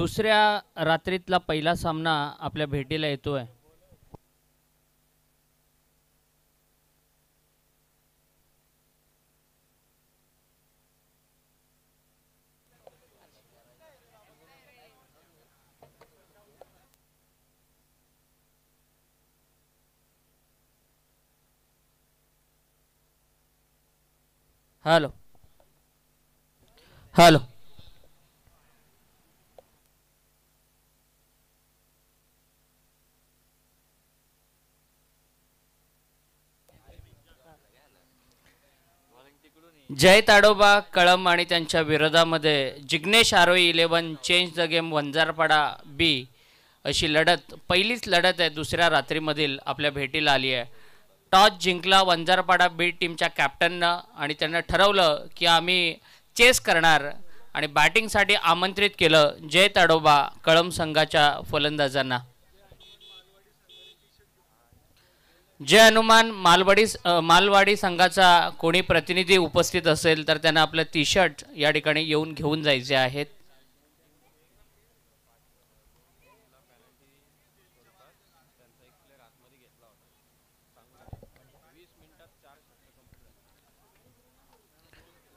दुसऱ्या रात्रीतला पहिला सामना आपल्या भेटीला येतोय। हॅलो हॅलो जय ताडोबा कळम आणि त्यांच्या विरोधामध्ये Jignesh Aarohi 11 change the game Vanjarpada बी अशी लढत पहिलीच लढत आहे दुसऱ्या रात्रीमधील आपल्या भेटीला आली आहे। टॉस जिंकला वंजारपाडा बी टीमच्या कॅप्टननं आणि त्यांना ठरवलं की आम्ही चेस करणार आणि बॅटिंगसाठी आमंत्रित केलं जय ताडोबा कळम संघाच्या फलंदाजांना। जय हनुमान मालवाडी संघाचा कोणी प्रतिनिधी उपस्थित असेल तर त्यांना आपलं टी शर्ट या ठिकाणी येऊन घेऊन जायचे आहेत।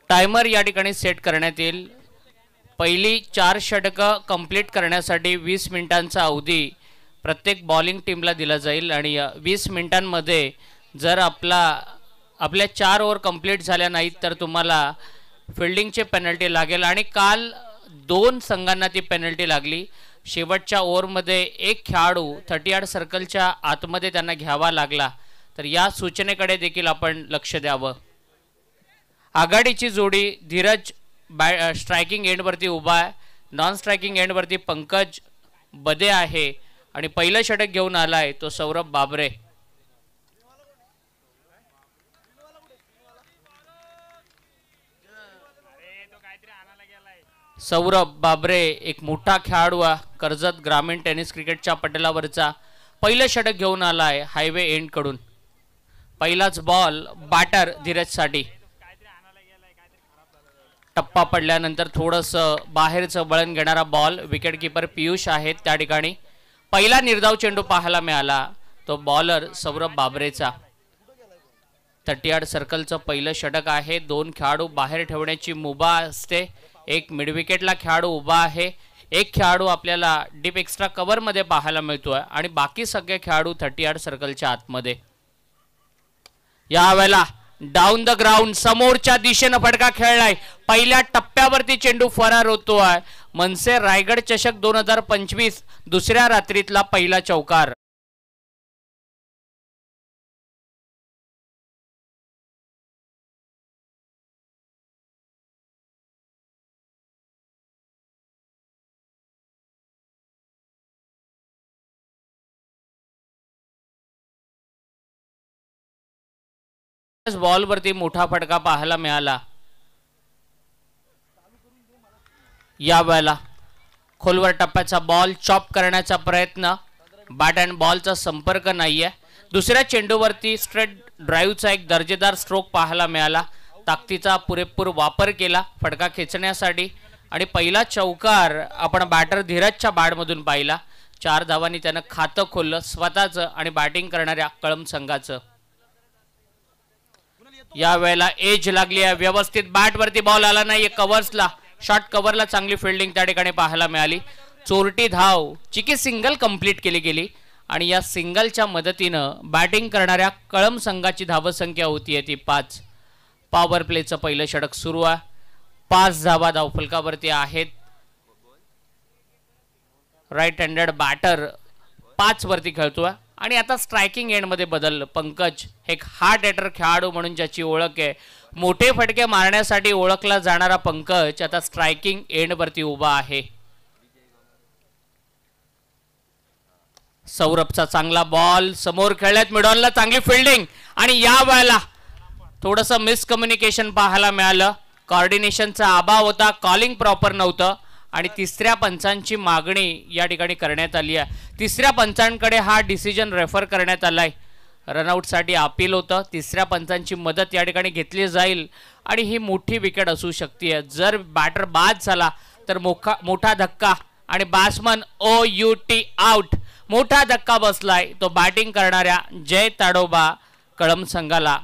टायमर या ठिकाणी सेट करण्यात येईल। पहिली 4 षटकं कंप्लीट करण्यासाठी 20 मिनिटांचा अवधी प्रत्येक बॉलिंग टीमला दिला जाईल आणि 20 मिनिटांमध्ये जर आपल्या 4 ओव्हर कंप्लीट झाल्या नाहीत तर तुम्हाला फिल्डिंगचे पेनल्टी लागेल आणि काल 2 संघांना ती पेनल्टी लागली। शेवटच्या ओव्हरमध्ये एक खेळाडू 30 यार्ड सर्कलच्या आतमध्ये त्यांना घ्यावा लागला, तर या सूचनेकडे देखील आपण लक्ष द्यावं। आघाडीची जोडी धीरज स्ट्रायकिंग एंडवरती उभा आहे, नॉन स्ट्रायकिंग एंडवरती पंकज बदे आहे आणि पहिलं षटक घेऊन आलाय तो सौरभ बाबरे। सौरभ बाबरे एक मोठा खेळाडू कर्जत ग्रामीण टेनिस क्रिकेटच्या पटलावरचा पहिलं षटक घेऊन आलाय हायवे एंड कडून। पहिलाच बॉल बॅटर धीरजसाठी टप्पा पडल्यानंतर थोडंसं बाहेरचं वळण घेणारा बॉल विकेट कीपर पियुष आहेत त्या ठिकाणी। पहिला निर्धाव चेंडू पाहायला मिळाला तो बॉलर सौरभ बाबरेचा। 30 यार्ड सर्कलचं पहिलं षटक आहे। 2 खेळाडू बाहेर ठेवण्याची मुभा असते, एक मिड विकेटला खेळाडू उभा आहे, एक खेळाडू आपल्याला डीप एक्स्ट्रा कव्हर मध्ये पाहायला मिळतोय आणि बाकी सगळे खेळाडू 30 यार्ड सर्कलच्या आतमध्ये। यावेळेला डाऊन द ग्राउंड समोरच्या दिशेने फटका खेळलाय, पहिल्या टप्प्यावरती चेंडू फरार होतोय। मनसे रायगड चषक 2025 दुसऱ्या रात्रीतला पहिला चौकार। बॉल वरती मोठा फटका पाहायला मिळाला। यावेळेला खोलवर टप्प्याचा बॉल चॉप करण्याचा प्रयत्न, बॅट अँड बॉलचा संपर्क नाहीये। दुसऱ्या चेंडूवरती स्ट्रेट ड्राईव्हचा एक दर्जेदार स्ट्रोक पाहायला मिळाला, ताकदीचा पुरेपूर वापर केला फटका खेचण्यासाठी आणि पहिला चौकार आपण बॅटर धीरजच्या बॅटमधून पाहिला। 4 धावांनी त्यानं खातं खोललं स्वतःचं आणि बॅटिंग करणाऱ्या कळम संघाचं। या वेळेला एज लागली आहे, व्यवस्थित बॅट वरती बॉल आला नाहीये, कव्हर्सला शॉर्ट कव्हरला चांगली फिल्डिंग त्या ठिकाणी पाहायला मिळाली। चोरटी धाव चिकी सिंगल कंप्लीट केली गेली आणि या सिंगलच्या मदतीनं बॅटिंग करणाऱ्या कळम संघाची धावसंख्या होती ती 5। पॉवर प्लेचं पहिलं षटक सुरू आहे, 5 धावा धावफलकावरती आहेत। राईट हँडेड बॅटर 5 वरती खेळतोय आणि आता स्ट्रायकिंग एंड मध्ये बदल। पंकज एक हार्ड हिटर खेळाडू म्हणून ज्याची ओळख आहे, मोठे फटके मारण्यासाठी ओळखला जाणारा पंकज आता स्ट्रायकिंग एंड वरती उभा आहे। सौरभचा चांगला बॉल समोर खेळल्यात, मिडॉनला चांगली फिल्डिंग आणि या वेळेला थोडंसं मिसकम्युनिकेशन पाहायला मिळालं, कोऑर्डिनेशनचा अभाव होता, कॉलिंग प्रॉपर नव्हतं आणि तिसऱ्या पंचांची मागणी या ठिकाणी करण्यात आली आहे। तिसऱ्या पंचांकडे हा डिसिजन रेफर करण्यात आलाय, रनआउट साठी अपील होतं, तिसऱ्या पंचांची मदत या ठिकाणी घेतली जाईल आणि ही मोठी विकेट असू शकते। जर बॅटर बाद झाला तर मोठा धक्का आणि बॅट्समन OUT आउट. मोठा धक्का बसलाय तो बॅटिंग करणाऱ्या जय ताडोबा कळम संघाला.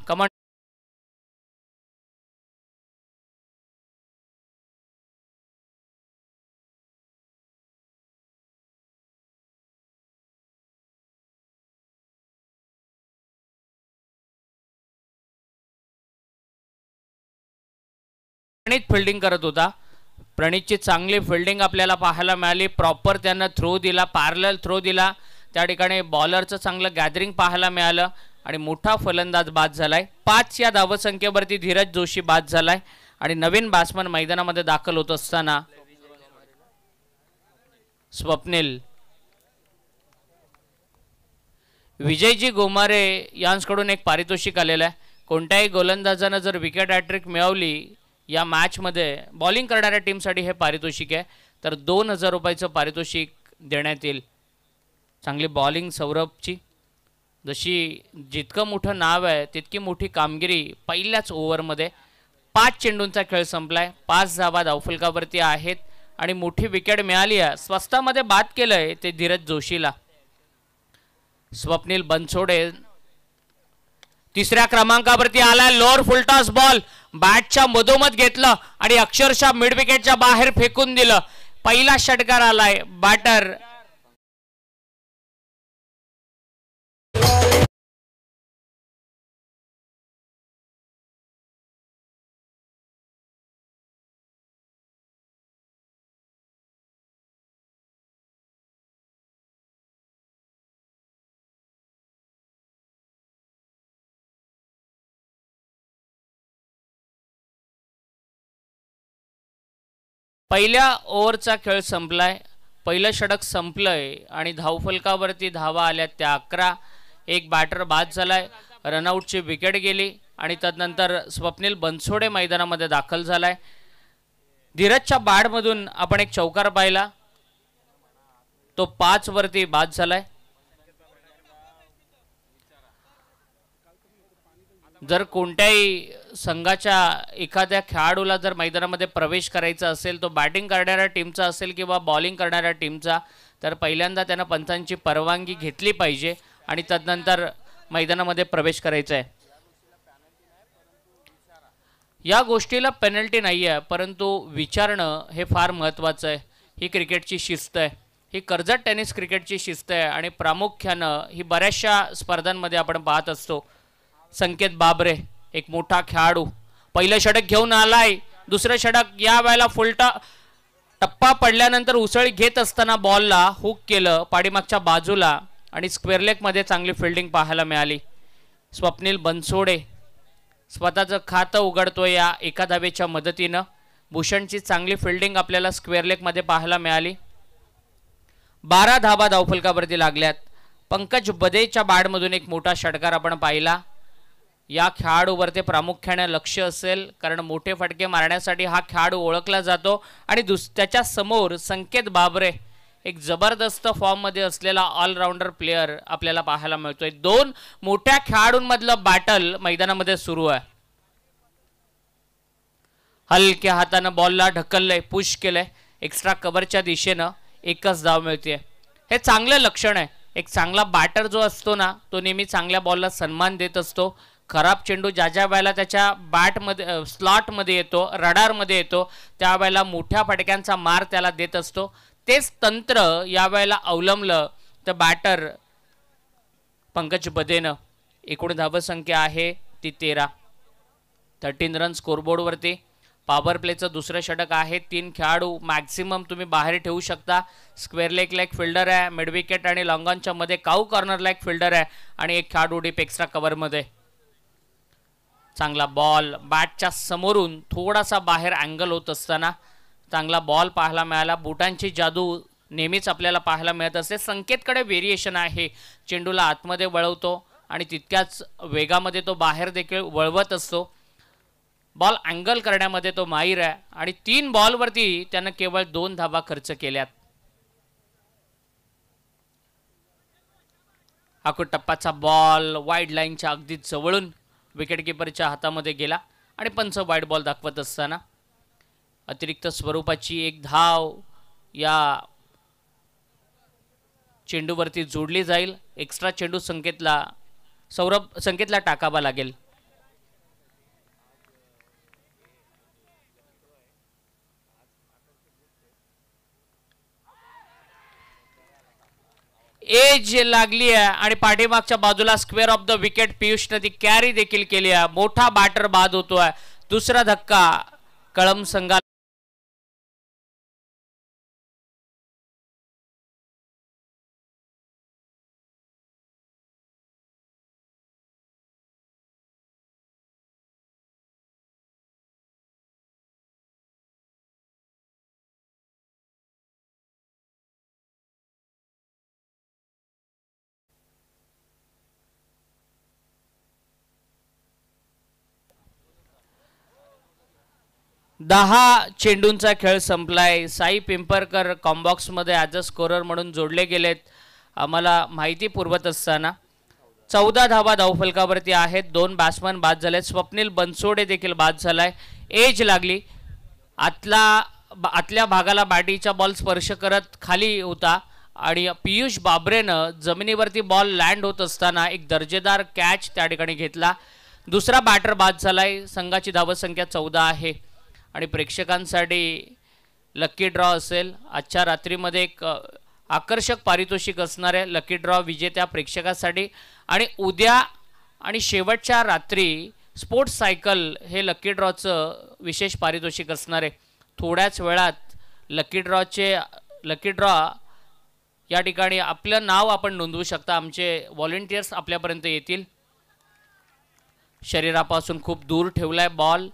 प्रणित फिल्डिंग करत होता. प्रणितची चांगली फिल्डिंग आपल्याला पाहायला मिळाली. प्रॉपर त्यानं थ्रो दिला, पॅरलल थ्रो दिला. त्या ठिकाणी बॉलरचं चांगलं गॅदरिंग पाहायला मिळालं आणि मोठा फलंदाज बाद झालाय. 5 या धावसंख्येवरती धीरज जोशी बाद झालाय आणि नवीन बॅट्समन मैदानामध्ये दाखल होत असताना स्वप्नील विजयजी गोमारे यांच्याकडून एक पारितोषिक आलेलं आहे. कोणत्याही गोलंदाजानं जर विकेट हॅट्रिक मिळवली या मॅचमध्ये बॉलिंग करणाऱ्या टीमसाठी हे पारितोषिक आहे, तर 2000 रुपयाचं पारितोषिक देण्यात येईल. चांगली बॉलिंग सौरभची. जशी जितकं मोठं नाव आहे तितकी मोठी कामगिरी पहिल्याच ओव्हरमध्ये. 5 चेंडूंचा खेळ संपलाय. 5 धावा धावफलकावरती आहेत आणि मोठी विकेट मिळाली आहे. स्वस्तामध्ये बाद केलंय ते धीरज जोशीला. स्वप्नील बनसोडे तिसऱ्या क्रमांकावरती आलाय. लोअर फुलटॉस बॉल बॅटच्या मधोमध घेतलं आणि अक्षरशः मिड विकेटच्या बाहेर फेकून दिलं. पहिला षटकार आलाय. बॅटर पहिल्या ओव्हरचा खेळ संपलाय. पहिलं षटक संपलंय आणि धावफलकावरती धावा आल्या त्या 11. एक बॅटर बाद झालाय. रनआउटची विकेट गेली आणि तदनंतर स्वप्नील बनसोडे मैदानामध्ये दाखल झालाय. धीरजच्या बॅटमधून आपण एक चौकार पाहिला, तो 5 वरती बाद झालाय. जर कोणत्याही संघाच्या एखाद्या खेळाडूला जर मैदानामध्ये प्रवेश करायचा असेल, तो बॅटिंग करणाऱ्या टीमचा असेल किंवा बॉलिंग करणाऱ्या टीमचा, तर पहिल्यांदा त्यानं पंचांची परवानगी घेतली पाहिजे आणि तदनंतर मैदानामध्ये प्रवेश करायचा आहे. या गोष्टीला पेनल्टी नाही आहे, परंतु विचारणं हे फार महत्त्वाचं आहे. ही क्रिकेटची शिस्त आहे. ही कर्जत टेनिस क्रिकेटची शिस्त आहे आणि प्रामुख्यानं ही बऱ्याचशा स्पर्धांमध्ये आपण पाहत असतो. संकेत बाबरे एक मोठा खेळाडू पहिलं षटक घेऊन आलाय. दुसरं षटक या वेळेला फुलटा टप्पा पडल्यानंतर उसळी घेत असताना बॉलला हुक केलं पाठीमागच्या बाजूला आणि स्क्वेअर लेगमध्ये चांगली फिल्डिंग पाहायला मिळाली. स्वप्नील बनसोडे स्वतःचं खातं उघडतोय या एका धावेच्या मदतीनं. भूषणची चांगली फिल्डिंग आपल्याला स्क्वेअर लेगमध्ये पाहायला मिळाली. 12 धावा धावफलकावरती लागल्यात. पंकज बदेच्या बॅटमधून एक मोठा षटकार आपण पाहिला. या खेळाडूवरती प्रामुख्याने लक्ष असेल, कारण मोठे फटके मारण्यासाठी हा खेळाडू ओळखला जातो. आणि त्याच्या समोर संकेत बाबरे एक जबरदस्त फॉर्ममध्ये असलेला ऑलराऊंडर प्लेयर आपल्याला पाहायला मिळतोय. 2 मोठ्या खेळाडूंमधलं बॅटल मैदानामध्ये सुरू आहे. हलक्या हातानं बॉलला ढकललंय, पुश केलंय एक्स्ट्रा कव्हरच्या दिशेनं. एकच धाव मिळते. हे चांगलं लक्षण आहे. एक चांगला बॅटर जो असतो ना, तो नेहमी चांगल्या बॉलला सन्मान देत असतो. खराब चेंडू ज्या ज्या वेळेला त्याच्या बॅटमध्ये स्लॉटमध्ये येतो, रडारमध्ये येतो, त्यावेळेला मोठ्या फटक्यांचा मार त्याला देत असतो. तेच तंत्र यावेळेला अवलंबलं तर बॅटर पंकज बदेनं. एकूण धावसंख्या आहे ती 13. 13 रन स्कोरबोर्डवरती. पॉवर प्लेचं दुसरं षटक आहे. 3 खेळाडू मॅक्सिमम तुम्ही बाहेर ठेवू शकता. स्क्वेअर लेगला एक फिल्डर आहे, मिड विकेट आणि लॉंगॉनच्या मध्ये काऊ कॉर्नरला एक फिल्डर आहे आणि एक खेळाडू डीप एक्स्ट्रा कव्हरमध्ये. चांगला बॉल बॅटच्या समोरून थोडासा बाहेर अँगल होत असताना चांगला बॉल पाहायला मिळाला. बुटांची जादू नेहमीच आपल्याला पाहायला मिळत असते. संकेतकडे व्हेरिएशन आहे. चेंडूला आतमध्ये वळवतो आणि तितक्याच वेगामध्ये तो बाहेर देखील वळवत असतो. बॉल अँगल करण्यामध्ये तो माहीर आहे आणि 3 बॉलवरती त्यानं केवळ 2 धावा खर्च केल्यात. हा टप्पाचा बॉल वाईड लाईनच्या अगदी जवळून विकेटकीपरच्या हातामध्ये गेला आणि पंच वाईड बॉल दाखवत असताना अतिरिक्त स्वरूपाची एक धाव या चेंडूवरती जोडली जाईल. एक्स्ट्रा चेंडू संकेतला टाकावा लागेल. एज लागली आहे आणि पाठीमागच्या बाजूला स्क्वेअर ऑफ द विकेट पियुषने ती कॅरी देखील केली आहे. मोठा बॅटर बाद होतोय. दुसरा धक्का कळंब संघाला. दहा चेंडूंचा खेळ संपलाय. साई पिंपरकर कॉम्बॉक्स मध्ये ॲज अ स्कोरर म्हणून जोडले गेलेत. आम्हाला माहिती पुरवत असताना 14 धावा धावफलकावरती आहेत. 2 बॅट्समन बाद झाले. स्वप्नील बनसोडे देखील बाद झालाय. एज लागली. आतल्या भागाला बॅटीचा बॉल स्पर्श करत खाली होता आणि पियुष बाबरेनं जमिनीवरती बॉल लँड होत असताना एक दर्जेदार कॅच त्या ठिकाणी घेतला. दुसरा बॅटर बाद झालाय. संघाची धावसंख्या 14 आहे आणि प्रेक्षकांसाठी लकी ड्रॉ असेल. आजच्या रात्रीमध्ये एक आकर्षक पारितोषिक असणार आहे लकी ड्रॉ विजेत्या प्रेक्षकासाठी. आणि उद्या आणि शेवटच्या रात्री स्पोर्ट्स सायकल हे लकी ड्रॉचं विशेष पारितोषिक असणार आहे. थोड्याच वेळात लकी ड्रॉ या ठिकाणी आपलं नाव आपण नोंदवू शकता. आमचे व्हॉलेंटियर्स आपल्यापर्यंत येतील. शरीरापासून खूप दूर ठेवलाय बॉल.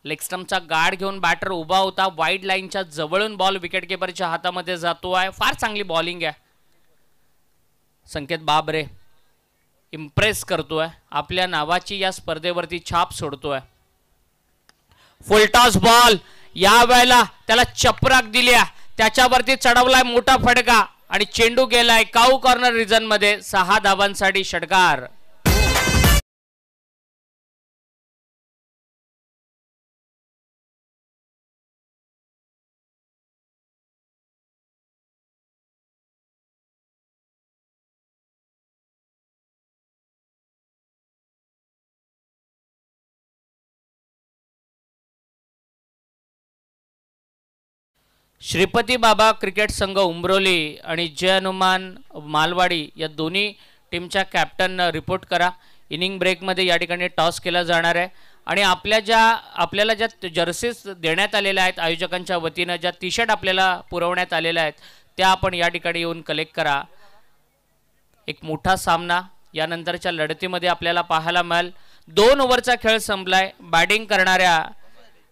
लेग स्टंपचा गार्ड घेऊन बॅटर उभा होता. वाईड लाईनच्या जवळून बॉल विकेट किपरच्या हातामध्ये जातो आहे. फार चांगली बॉलिंग आहे. संकेत बाबरे इम्प्रेस करतोय. आपल्या नावाची या स्पर्धेवरती छाप सोडतोय. Full toss ball. या वेळेला त्याला चपराक दिल्या. त्याच्यावरती चढवलाय मोठा फटका आणि चेंडू गेलाय काऊ कॉर्नर रिजन मध्ये. 6 धावांसाठी षटकार. श्रीपती बाबा क्रिकेट संघ उमरोली आणि जय हनुमान मालवाडी या दोन्ही टीमच्या कॅप्टन रिपोर्ट करा. इनिंग ब्रेकमध्ये या ठिकाणी टॉस केला जाणार आहे आणि आपल्याला ज्या जर्सीज देण्यात आलेल्या आहेत आयोजकांच्या वतीनं, ज्या टी शर्ट आपल्याला पुरवण्यात आलेल्या आहेत त्या आपण या ठिकाणी येऊन कलेक्ट करा. एक मोठा सामना यानंतरच्या लढतीमध्ये आपल्याला पाहायला मिळेल. 2 ओव्हरचा खेळ संपलाय. बॅटिंग करणाऱ्या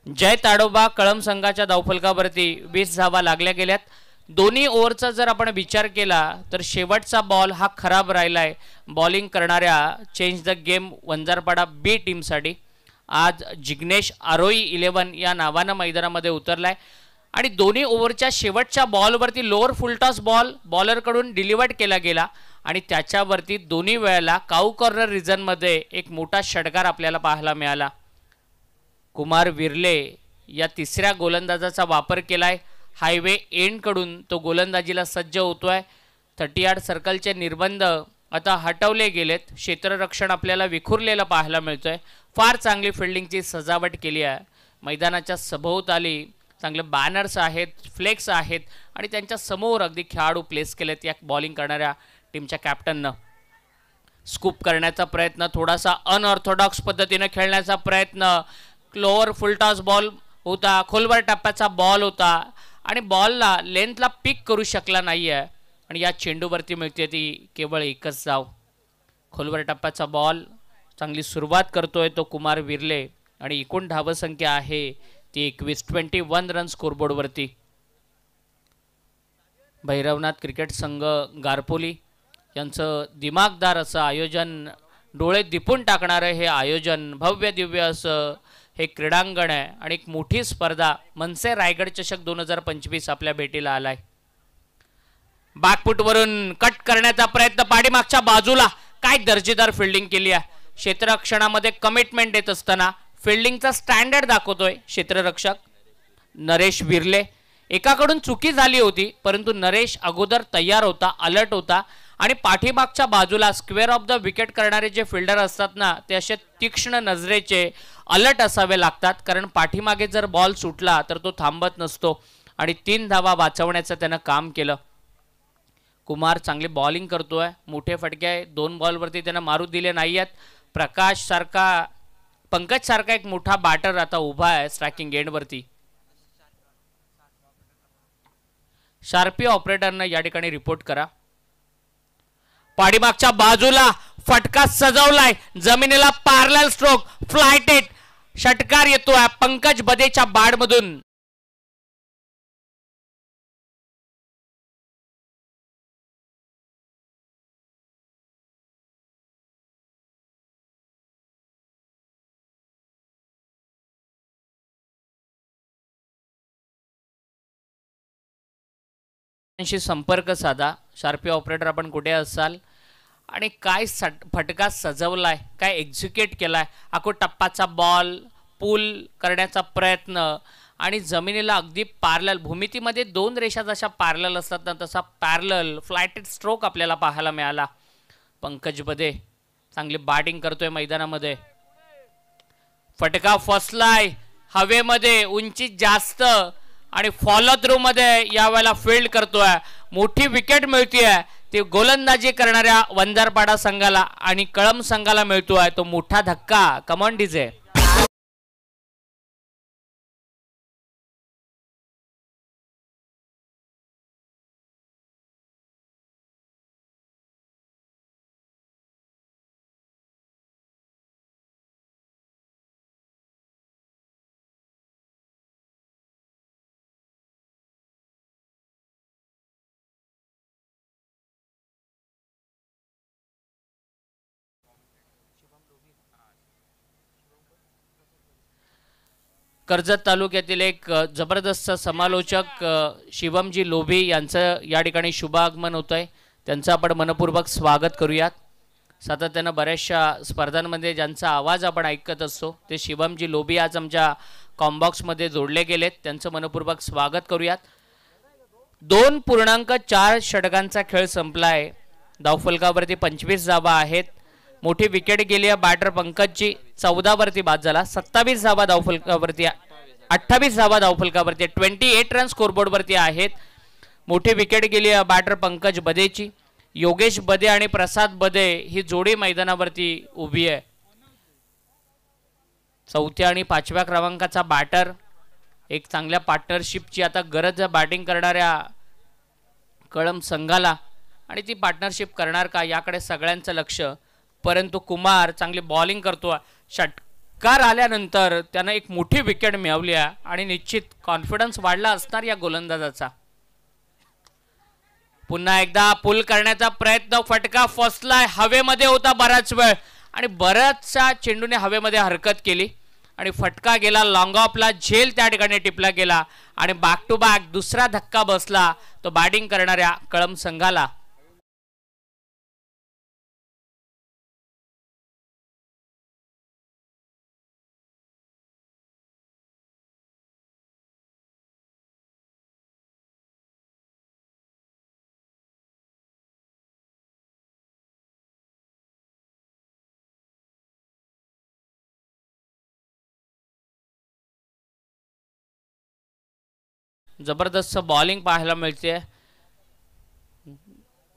जय ताडोबा कळंब संघाच्या धावफलकावरती 20 धावा लागल्या गेल्यात. दोन्ही ओव्हरचा जर आपण विचार केला तर शेवटचा बॉल हा खराब राहिलाय बॉलिंग करणाऱ्या चेंज द गेम वंजारपाडा बी टीमसाठी. आज जिग्नेश आरोई 11 या नावानं मैदानामध्ये उतरलाय आणि दोन्ही ओव्हरच्या शेवटच्या बॉलवरती लोअर फुलटॉस बॉल बॉलरकडून डिलिव्हर्ड केला गेला आणि त्याच्यावरती दोन्ही वेळेला काऊ कॉर्नर रिजनमध्ये एक मोठा षटकार आपल्याला पाहायला मिळाला. कुमार विर्ले या तिसऱ्या गोलंदाजाचा वापर केलाय. हायवे एंडकडून तो गोलंदाजीला सज्ज होतोय. 30 यार्ड सर्कलचे निर्बंध आता हटवले गेलेत. क्षेत्ररक्षण आपल्याला विखुरलेलं पाहायला मिळतोय. फार चांगली फिल्डिंगची सजावट केली आहे. मैदानाच्या सभोवताली चांगले बॅनर्स आहेत, फ्लेक्स आहेत आणि त्यांच्या समोर अगदी खेळाडू प्लेस केलेत. या बॉलिंग करणाऱ्या टीमच्या कॅप्टननं स्कूप करण्याचा प्रयत्न, थोडासा अनऑर्थोडॉक्स पद्धतीने खेळण्याचा प्रयत्न. लोअर फुलटॉस बॉल होता, खोलवर टप्प्याचा बॉल होता आणि बॉलला लेंथला पिक करू शकला नाही आहे आणि या चेंडूवरती मिळते ती केवळ एकच धाव. खोलवर टप्प्याचा बॉल. चांगली सुरुवात करतोय तो कुमार विर्ले आणि एकूण धावसंख्या आहे ती 21 रन स्कोरबोर्डवरती. भैरवनाथ क्रिकेट संघ गारपोली यांचं दिमागदार असं आयोजन, डोळे दिपून टाकणारं हे आयोजन, भव्य दिव्य असं हे क्रीडांगण आहे आणि एक मोठी स्पर्धा मनसे रायगड चषक 2025 आपल्या भेटीला आलाय. बॅकफुटवरून कट करण्याचा प्रयत्न पाठीमागच्या बाजूला. काय दर्जेदार फिल्डिंग केली आहे. क्षेत्ररक्षणामध्ये कमिटमेंट देत असताना फिल्डिंगचा स्टँडर्ड दाखवतोय क्षेत्ररक्षक नरेश विर्ले. एकाकडून चुकी झाली होती, परंतु नरेश अगोदर तयार होता, अलर्ट होता आणि पाठीमागच्या बाजूला स्क्वेअर ऑफ द विकेट करणारे जे फिल्डर असतात ना, ते असे तीक्ष्ण नजरेचे अलर्ट असावे लागतात, कारण पाठीमागे जर बॉल सुटला तर तो थांबत नसतो आणि 3 धावा वाचवण्याचं त्यानं काम केलं. कुमार चांगली बॉलिंग करतोय, मोठे फटके आहे, 2 बॉलवरती त्यानं मारू दिले नाही आहेत. प्रकाश सारखा, पंकज सारखा एक मोठा बॅटर आता उभा आहे स्ट्रायकिंग एंडवरती. शार्पी ऑपरेटरनं या ठिकाणी रिपोर्ट करा. पाठीमागच्या बाजूला फटका सजवलाय, जमिनीला पॅरलल स्ट्रोक, फ्लाइट हिट, षटकार येतोय पंकज बदेच्या बॅटमधून. संपर्क साधा. शार्पी ऑपरेटर आपण कुठे असाल आणि काय फटका सजवलाय, काय एक्झिक्यूट केलाय, आखो टप्पाचा बॉल पूल करण्याचा प्रयत्न आणि जमिनीला अगदी पॅरलल, भूमितीमध्ये 2 रेषा जशा पॅरलल असतात ना, तसा पॅरलल फ्लाइटेड स्ट्रोक आपल्याला पाहायला मिळाला. पंकज बदे चांगली बॅटिंग करतोय मैदानामध्ये. फटका फसलाय हवेमध्ये, उंची जास्त आणि फॉलो थ्रू मध्ये यावेळेला फील्ड करतोय. मोठी विकेट मिळतीये ती गोलंदाजी करणाऱ्या वंजारपाडा संघाला आणि कळम संघाला मिळतोय तो मोठा धक्का. Come on DJ. कर्जत तालुक्यातील एक जबरदस्त समालोचक शिवमजी लोभी यांचं या ठिकाणी शुभ आगमन होत आहे. त्यांचं आपण मनपूर्वक स्वागत करूयात. सातत्यानं बऱ्याचशा स्पर्धांमध्ये ज्यांचा आवाज आपण ऐकत असतो ते शिवमजी लोभी आज आमच्या कॉम्बॉक्समध्ये जोडले गेलेत. त्यांचं मनपूर्वक स्वागत करूयात. 2.4 षटकांचा खेळ संपलाय. धावफलकावरती 25 धावा आहेत. मोठी विकेट गेली आहे बॅटर पंकजची, 14 वरती बाद झाला. 27 धावा धावफलकावरती, 28 धावा धावफलकावरती, 28 रन स्कोरबोर्ड वरती आहेत. मोठी विकेट गेली आहे बॅटर पंकज बदेची. योगेश बदे आणि प्रसाद बदे ही जोडी मैदानावरती उभी आहे. 4थ्या आणि 5व्या क्रमांकाचा बॅटर. एक चांगल्या पार्टनरशिपची आता गरज आहे बॅटिंग करणाऱ्या कळम संघाला आणि ती पार्टनरशिप करणार का याकडे सगळ्यांचं लक्ष. परंतु कुमार चांगली बॉलिंग करतो. षटकार आल्यानंतर त्यानं एक मोठी विकेट मिळवली आहे आणि निश्चित कॉन्फिडन्स वाढला असणार या गोलंदाजाचा. पुन्हा एकदा पुल करण्याचा प्रयत्न, फटका फसलाय, हवेमध्ये होता बराच वेळ आणि बऱ्याचशा चेंडूने हवेमध्ये हरकत केली आणि फटका गेला लॉंग ऑफला. झेल त्या ठिकाणी टिपला गेला आणि बॅक टू बॅक दुसरा धक्का बसला तो बॅटिंग करणाऱ्या कळम संघाला. जबरदस्त बॉलिंग पाहायला मिळते.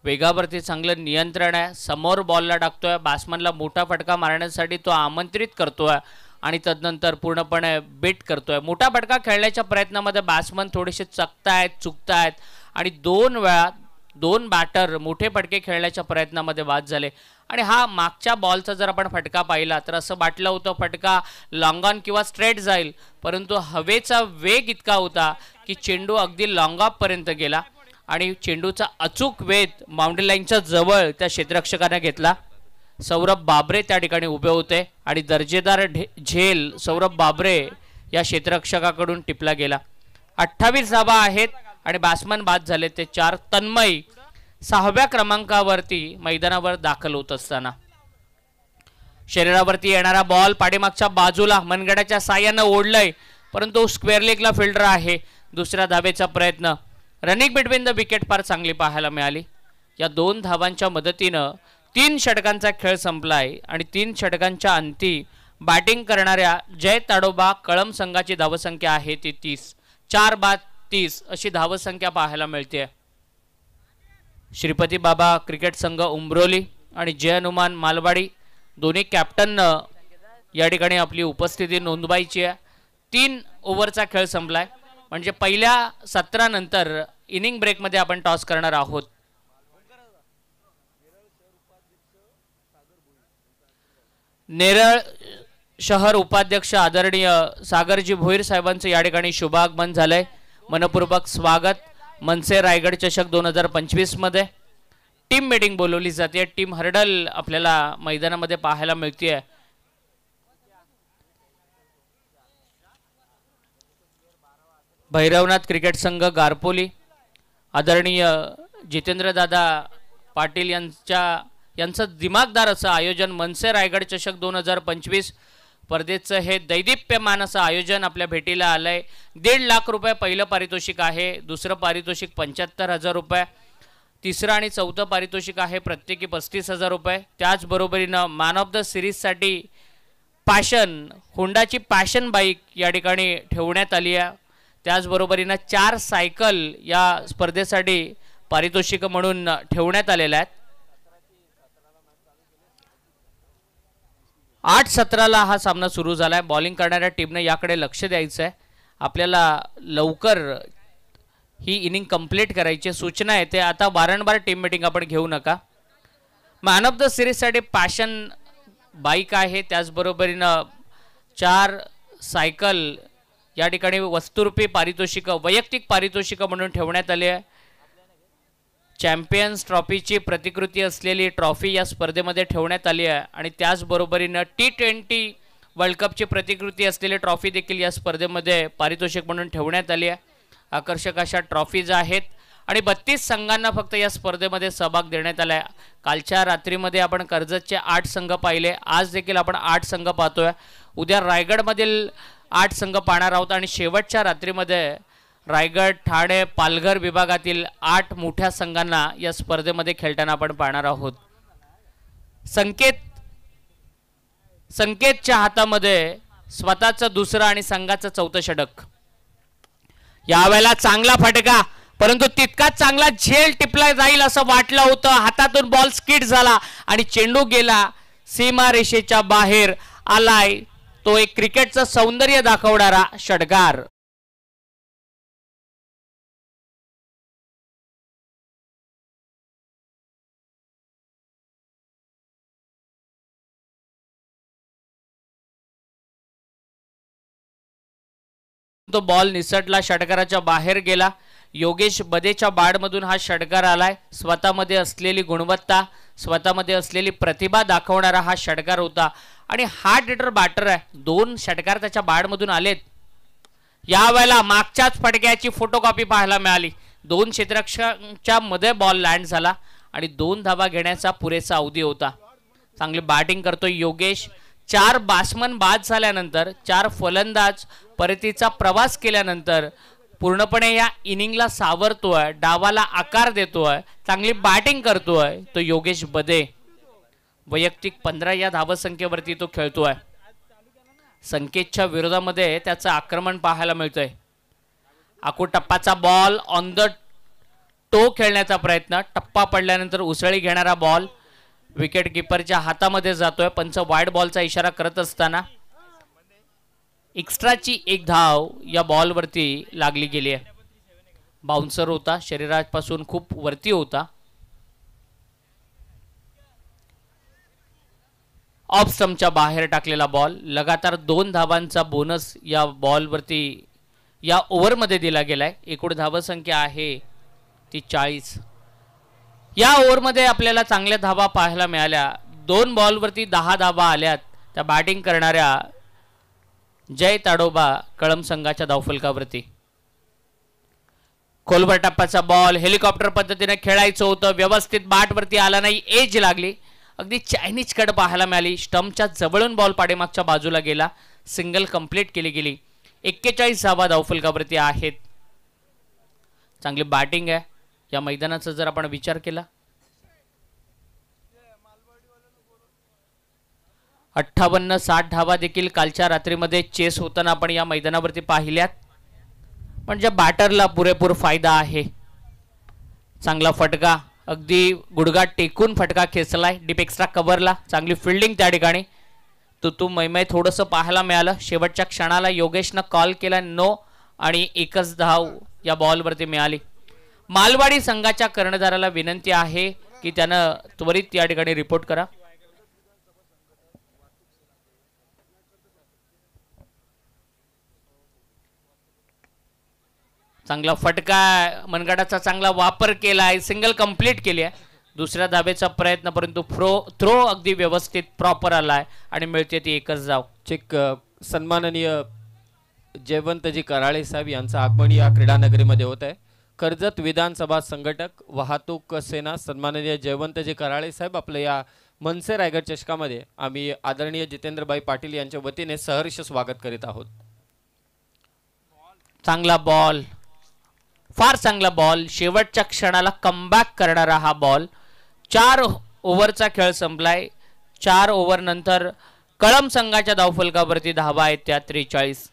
वेगावरती चांगलं नियंत्रण आहे. समोर बॉलला टाकतोय, बॅट्समनला मोठा फटका मारण्यासाठी तो आमंत्रित करतोय आणि तदनंतर पूर्णपणे बीट करतोय. मोठा फटका खेळण्याच्या प्रयत्नामध्ये बॅट्समन थोडेसे चुकतायत आणि 2 वेळा 2 बॅटर मोठे फटके खेळण्याच्या प्रयत्नामध्ये बाद झाले. आणि हा मागच्या बॉलचा जर आपण फटका पाहिला तर असं वाटलं होतं फटका लॉंग ऑन किंवा स्ट्रेट जाईल, परंतु हवेचा वेग इतका होता की चेंडू अगदी लॉंग ऑफ पर्यंत गेला आणि चेंडूचा अचूक वेध बाउंड्री लाईनच्या जवळ त्या क्षेत्ररक्षकाने घेतला. सौरभ बाबरे त्या ठिकाणी उभे होते आणि दर्जेदार झेल सौरभ बाबरे या क्षेत्ररक्षकाकडून टिपला गेला. 28 धावा आहेत आणि बॅट्समन बाद झाले ते 4. तन्मय 6व्या क्रमांकावरती मैदानावर दाखल होत असताना शरीरावरती येणारा बॉल पाठीमागच्या बाजूला मनगडाच्या साह्यानं ओढलंय, परंतु स्क्वेअर लेगला फिल्डर आहे. दुसऱ्या धावेचा प्रयत्न, रनिंग बिटवीन द विकेट फार चांगली पाहायला मिळाली. या 2 धावांच्या मदतीनं 3 षटकांचा खेळ संपलाय आणि 3 षटकांच्या अंती बॅटिंग करणाऱ्या जय ताडोबा कळम संघाची धावसंख्या आहे ती 30. 4 बाद 30 अशी धावसंख्या पाहायला मिळते. श्रीपती बाबा क्रिकेट संघ उंब्रोली आणि जय हनुमान मालवाडी दोन्ही कॅप्टन या ठिकाणी आपली उपस्थिती नोंदवायची आहे. 3 ओव्हरचा खेळ संपलाय म्हणजे पहिल्या 17 नंतर इनिंग ब्रेकमध्ये आपण टॉस करणार आहोत. नेरळ शहर उपाध्यक्ष आदरणीय सागरजी भोईर साहेबांचं या ठिकाणी शुभागमन झालंय. मनपूर्वक स्वागत. मनसे रायगड चषक 2025 मध्ये टीम मीटिंग बोलवली जाते. टीम हर्डल आपल्याला मैदानामध्ये पाहायला मिळते. भैरवनाथ क्रिकेट संघ गारपोली आदरणीय जितेंद्र दादा पाटील यांचं दिमागदार असं आयोजन मनसे रायगड चषक 2025 स्पर्धेचं हे दैदिप्यमान असं आयोजन आपल्या भेटीला आलंय. 1.5 लाख रुपये पहिलं पारितोषिक आहे. दुसरं पारितोषिक 75,000 रुपये. तिसरं आणि चौथं पारितोषिक आहे प्रत्येकी 35,000 रुपये. त्याचबरोबरीनं मॅन ऑफ द सिरीजसाठी पॅशन होंडाची पॅशन बाईक या ठिकाणी ठेवण्यात आली आहे. त्याचबरोबरीनं 4 सायकल या स्पर्धेसाठी पारितोषिक म्हणून ठेवण्यात आलेल्या आहेत. 8-17 हा सामना सुरू झालाय. बॉलिंग करणाऱ्या टीमने याकडे लक्ष द्यायचं आहे. आपल्याला लवकर ही इनिंग कंप्लीट करायची सूचना येते. आता वारंवार टीम मीटिंग आपण घेऊ नका. मॅन ऑफ द सिरीजसाठी पॅशन बाईक आहे. त्याचबरोबरीनं 4 सायकल या ठिकाणी वस्तुरूपी पारितोषिक वैयक्तिक पारितोषिक म्हणून ठेवण्यात आले आहे. चॅम्पियन्स ट्रॉफीची प्रतिकृती असलेली ट्रॉफी या स्पर्धेमध्ये ठेवण्यात आली आहे आणि त्याचबरोबरीनं T20 वर्ल्ड कपची प्रतिकृती असलेली ट्रॉफी देखील या स्पर्धेमध्ये पारितोषिक म्हणून ठेवण्यात आली आहे. आकर्षक अशा ट्रॉफीज आहेत आणि 32 संघांना फक्त या स्पर्धेमध्ये सहभाग देण्यात आला आहे. कालच्या रात्रीमध्ये आपण कर्जतचे 8 संघ पाहिले. आज देखील आपण 8 संघ पाहतोय. उद्या रायगडमधील 8 संघ पाहणार आहोत आणि शेवटच्या रात्रीमध्ये रायगड, ठाणे, पालघर विभागातील 8 मोठ्या संघांना या स्पर्धेमध्ये खेळताना आपण पाहणार आहोत. संकेतच्या हातामध्ये स्वतःचं दुसरं आणि संघाचं 4थं षटक. यावेळेला चांगला फटका परंतु तितकाच चांगला झेल टिपला जाईल असं वाटलं होतं. हातातून बॉल स्किड झाला आणि चेंडू गेला सीमारेषेच्या बाहेर. आलाय तो एक क्रिकेटचं सौंदर्य दाखवणारा षटकार. तो बॉल निसटला, षटकाराच्या बाहेर गेला. योगेश बदेच्या बाडमधून हा षटकार आलाय. स्वतःमध्ये असलेली गुणवत्ता, स्वतःमध्ये असलेली प्रतिभा दाखवणारा हा षटकार होता आणि हार्ड हिटर बॅटर आहे. 2 षटकार त्याच्या बाडमधून आलेत. यावेळेला मागच्याच फटक्याची फोटोकॉपी पाहायला मिळाली. 2 क्षेत्ररक्षकांच्या मध्ये बॉल लँड झाला आणि 2 धावा घेण्याचा पुरेसा अवधी होता. चांगली बॅटिंग करतोय योगेश. 4 बॅट्समन बाद झाल्यानंतर 4 फलंदाज परतीचा प्रवास केल्यानंतर पूर्णपणे या इनिंगला सावरतोय, डावाला आकार देतोय, चांगली बॅटिंग करतोय तो योगेश बदे. वैयक्तिक 15 या धावसंख्येवरती तो खेळतोय. संकेतच्या विरोधामध्ये त्याचं आक्रमण पाहायला मिळतंय. टप्पाचा बॉल ऑन द टो खेळण्याचा प्रयत्न. टप्पा पडल्यानंतर उसळी घेणारा बॉल विकेट कीपरच्या हातामध्ये जातोय. पंच वाईड बॉलचा इशारा करत असताना एक्स्ट्राची 1 धाव या बॉलवरती लागली गेली आहे. बाउन्सर होता, शरीरापासून खूप वरती होता. ऑफ स्टंपच्या बाहेर टाकलेला बॉल. लगातार 2 धावांचा बोनस या बॉलवरती या ओव्हरमध्ये दिला गेलाय. एकूण धावसंख्या आहे ती 40. या ओव्हरमध्ये आपल्याला चांगल्या धावा पाहायला मिळाल्या. 2 बॉलवरती 10 धावा आल्यात त्या बॅटिंग करणाऱ्या जय ताडोबा कळम संघाच्या धावफलकावरती. खोलवर टप्प्याचा बॉल हेलिकॉप्टर पद्धतीने खेळायचं होतं. व्यवस्थित बॅटवरती आला नाही, एज लागली. अगदी चायनीज कड पाहायला मिळाली. स्टंपच्या जवळून बॉल पाठीमागच्या बाजूला गेला. सिंगल कंप्लीट केली गेली. 41 धावा धावफलकावरती आहेत. चांगली बॅटिंग आहे या मैदानाचा जर आपण विचार केला. 58-60 धावा देखील कालच्या रात्रीमध्ये चेस होताना आपण या मैदानावरती पाहिल्यात. पण ज्या बॅटरला पुरेपूर फायदा आहे. चांगला फटका, अगदी गुडघा टेकून फटका खेचलाय डीप एक्स्ट्रा कव्हरला. चांगली फिल्डिंग त्या ठिकाणी. तू मैमै थोडंसं पाहायला मिळालं. शेवटच्या क्षणाला योगेशनं कॉल केला नो आणि एकच धाव या बॉलवरती मिळाली. मालवाडी संघाच्या कर्णधाराला विनंती आहे की त्यानं त्वरित या ठिकाणी रिपोर्ट करा. चांगला फटका, मनगटाचा चांगला वापर केलाय. सिंगल कंप्लीट केली आहे. दुसऱ्या धावेचा प्रयत्न परंतु थ्रो अगदी व्यवस्थित प्रॉपर आलाय आणि मिळते ती एकच धाव. चेक सन्माननीय जयवंतजी कराळे साहेब यांचं आगमन या क्रीडानगरीमध्ये होत आहे. कर्जत विधानसभा संघटक वाहतूक सेना सन्माननीय जयवंतजी कराळे साहेब आपल्या या मनसे रायगड चषकामध्ये आम्ही आदरणीय जितेंद्रभाई पाटील यांच्या वतीने सहर्ष स्वागत करीत आहोत. चांगला बॉल, फार चांगला बॉल. शेवटच्या क्षणाला कमबॅक करणारा हा बॉल. 4 ओव्हरचा खेळ संपलाय. 4 ओव्हर नंतर कळम संघाच्या धावफलकावरती धावा आहेत त्या 43.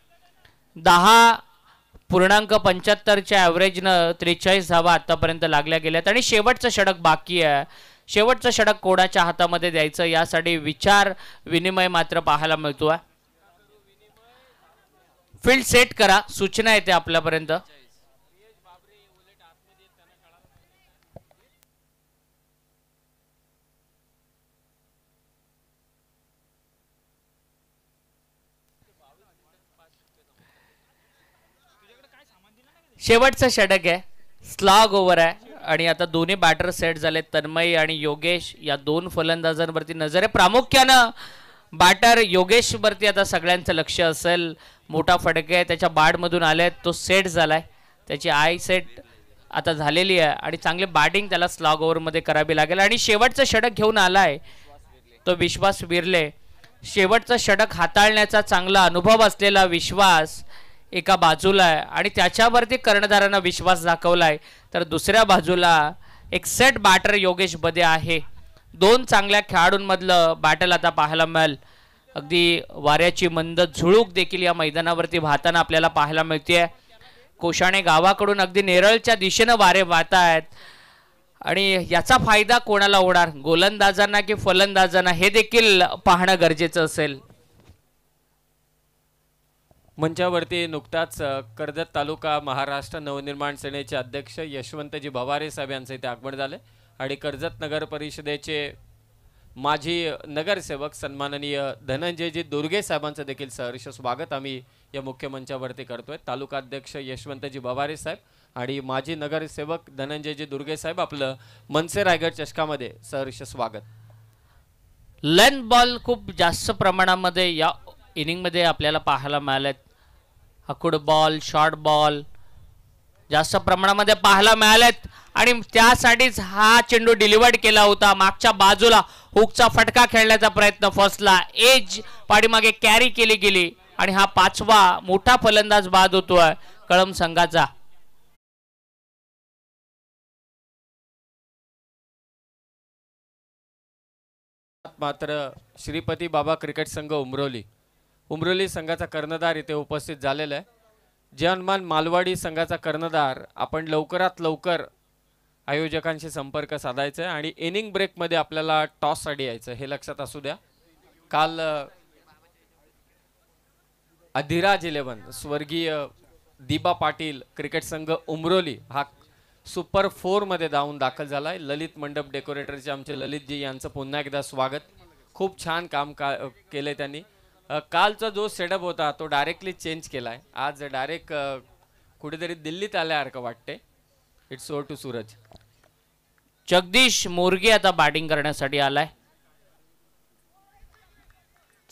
10.75च्या ॲव्हरेजनं 43 धावा आतापर्यंत लागल्या गेल्यात आणि शेवटचं षटक बाकी आहे. शेवटचं षटक कोणाच्या हातामध्ये द्यायचं यासाठी विचार विनिमय मात्र पाहायला मिळतोय. फील्ड सेट करा सूचना येते आपल्यापर्यंत. शेवटचं षटक आहे. स्लॉग ओव्हर आहे आणि आता दोन्ही बॅटर सेट झाले. तन्मय आणि योगेश या 2 फलंदाजांवरती नजर आहे. प्रामुख्यानं बॅटर योगेश वरती आता सगळ्यांचं लक्ष असेल. मोठा फटका आहे त्याच्या बॅटमधून आलाय, तो सेट झालाय. त्याची आय सेट आता झालेली आहे आणि चांगली बॅटिंग त्याला स्लॉग ओव्हरमध्ये करावी लागेल. आणि शेवटचं षटक घेऊन आलाय तो विश्वास विरले. शेवटचं षटक हाताळण्याचा चांगला अनुभव असलेला विश्वास एका बाजूला आहे आणि त्याच्यावरती कर्णधारांना विश्वास दाखवलाय. तर दुसऱ्या बाजूला एक सेट बॅटर योगेश बदे आहे. 2 चांगल्या खेळाडूंमधलं बॅटल आता पाहायला मिळेल. अगदी वाऱ्याची मंद झुळूक देखील या मैदानावरती वाहताना आपल्याला पाहायला मिळते. कोशाणे गावाकडून अगदी नेरळच्या दिशेनं वारे वाहत आहेत आणि याचा फायदा कोणाला होणार, गोलंदाजांना की फलंदाजांना, हे देखील पाहणं गरजेचं असेल. मंचावरती नुकताच कर्जत तालुका महाराष्ट्र नवनिर्माण सेनेचे अध्यक्ष यशवंतजी भवारे साहेब यांचे इथे आगमन झाले आणि कर्जत नगर परिषदेचे माजी नगरसेवक सन्माननीय धनंजयजी दुर्गे साहेबांचं देखील सहर्ष स्वागत आम्ही या मुख्य मंचावरती करतोय. तालुका अध्यक्ष यशवंतजी भवारे साहेब आणि माजी नगरसेवक धनंजयजी दुर्गे साहेब आपलं मनसे रायगड चषकामध्ये सहर्ष स्वागत. लेंथ बॉल खूप जास्त प्रमाणामध्ये या इनिंगमध्ये आपल्याला पाहायला मिळालेत. हकुड बॉल, शॉर्ट बॉल जास्त प्रमाणामध्ये पाहायला मिळालेत आणि त्यासाठीच हा चेंडू डिलिव्हर्ड केला होता. मागच्या बाजूला हुकचा फटका खेळण्याचा प्रयत्न फसला. एज पाठीमागे कॅरी केली गेली आणि हा 5वा मोठा फलंदाज बाद होतोय कळम संघाचा. मात्र श्रीपती बाबा क्रिकेट संघ उमरोली संघाचा कर्णधार इथे उपस्थित झालेला आहे. जनमान मालवाडी संघाचा कर्णधार आपण लवकरात लवकर आयोजकांशी संपर्क साधायचा आहे आणि इनिंग ब्रेकमध्ये आपल्याला टॉससाठी यायचं हे लक्षात असू द्या. काल अधिराज 11 स्वर्गीय दिबा पाटील क्रिकेट संघ उमरोली हा सुपर 4 मध्ये धावून दाखल झालाय. ललित मंडप डेकोरेटरचे आमचे ललितजी यांचं पुन्हा एकदा स्वागत. खूप छान काम केलंय त्यांनी. कालचा जो सेटअप होता तो डायरेक्टली चेंज केलाय. आज डायरेक्ट कुठेतरी दिल्लीत आल्यासारखं वाटते. It's over to Suraj. Jagdish Morge आता बॅटिंग करण्यासाठी आलाय.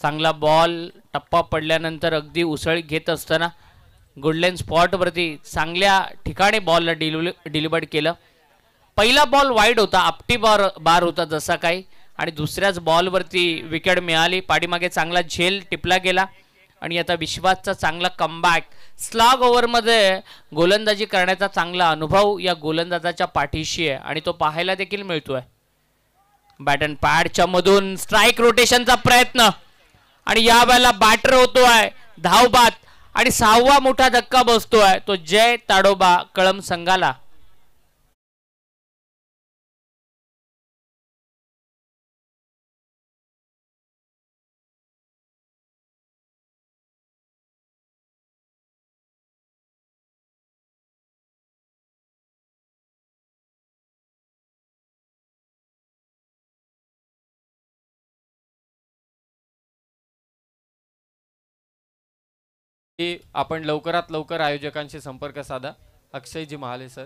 चांगला बॉल टप्पा पडल्यानंतर अगदी उसळी घेत असताना गुडलेन स्पॉट वरती चांगल्या ठिकाणी बॉलला डिलिव्हर्ड केलं. पहिला बॉल वाईड होता, आपटी बार होता जसा काही, आणि दुसऱ्याच बॉलवरती विकेट मिळाली. पाठीमागे चांगला झेल टिपला गेला आणि आता विश्वासचा चांगला कमबॅक. स्लॉग ओव्हरमध्ये गोलंदाजी करण्याचा चांगला अनुभव या गोलंदाजाच्या पाठीशी आहे आणि तो पाहायला देखील मिळतोय. बॅट अँड पॅडच्या मधून स्ट्राईक रोटेशनचा प्रयत्न आणि या वेळेला बॅटर होतोय धावबाद आणि 6वा मोठा धक्का बसतोय तो जय ताडोबा कळम संघाला. आपण लवकरात लवकर आयोजकांशी संपर्क साधा. अक्षयजी महाले सर.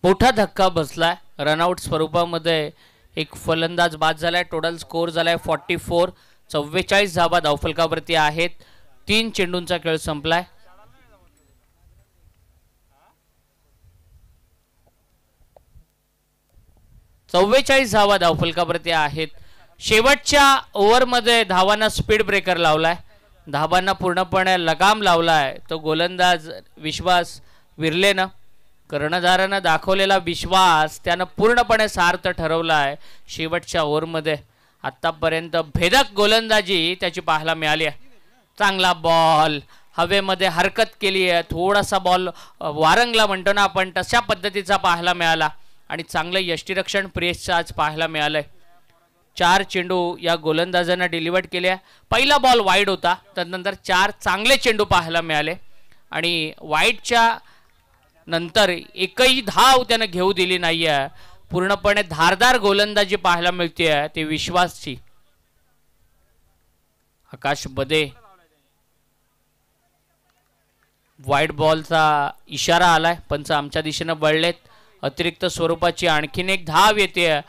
मोठा धक्का बसलाय. रनआउट स्वरूपामध्ये एक फलंदाज बाद झालाय. टोटल स्कोर झालाय 44. 44 धावा धावफलकावरती आहेत. 3 चेंडूंचा खेळ संपलाय. धावा धावफलकावरती आहेत. शेवटच्या ओव्हरमध्ये धावांना स्पीड ब्रेकर लावलाय. धावांना पूर्णपणे लगाम लावलाय तो गोलंदाज विश्वास विरलेनं. कर्णधारानं दाखवलेला विश्वास त्यानं पूर्णपणे सार्थ ठरवलाय. शेवटच्या ओव्हरमध्ये आतापर्यंत भेदक गोलंदाजी त्याची पाहायला मिळाली आहे. चांगला बॉल हवेमध्ये हरकत केली आहे. थोडासा बॉल वारंगला म्हणतो ना आपण तशा पद्धतीचा पाहायला मिळाला आणि चांगलं यष्टीरक्षण प्रेसचं आज पाहायला मिळालंय. 4 चेंडू या गोलंदाजांना डिलिव्हर्ड केल्या. पहिला बॉल वाईड होता. त्यानंतर 4 चांगले चेंडू पाहायला मिळाले आणि वाईडच्या नंतर एकही धाव त्यानं घेऊ दिली नाहीये. पूर्णपणे धारदार गोलंदाजी पाहायला मिळते ते विश्वासची. आकाश बदे वाईड बॉलचा इशारा आलाय. पंच आमच्या दिशेने वळलेत. अतिरिक्त स्वरूपाची आणखीन एक धाव येते.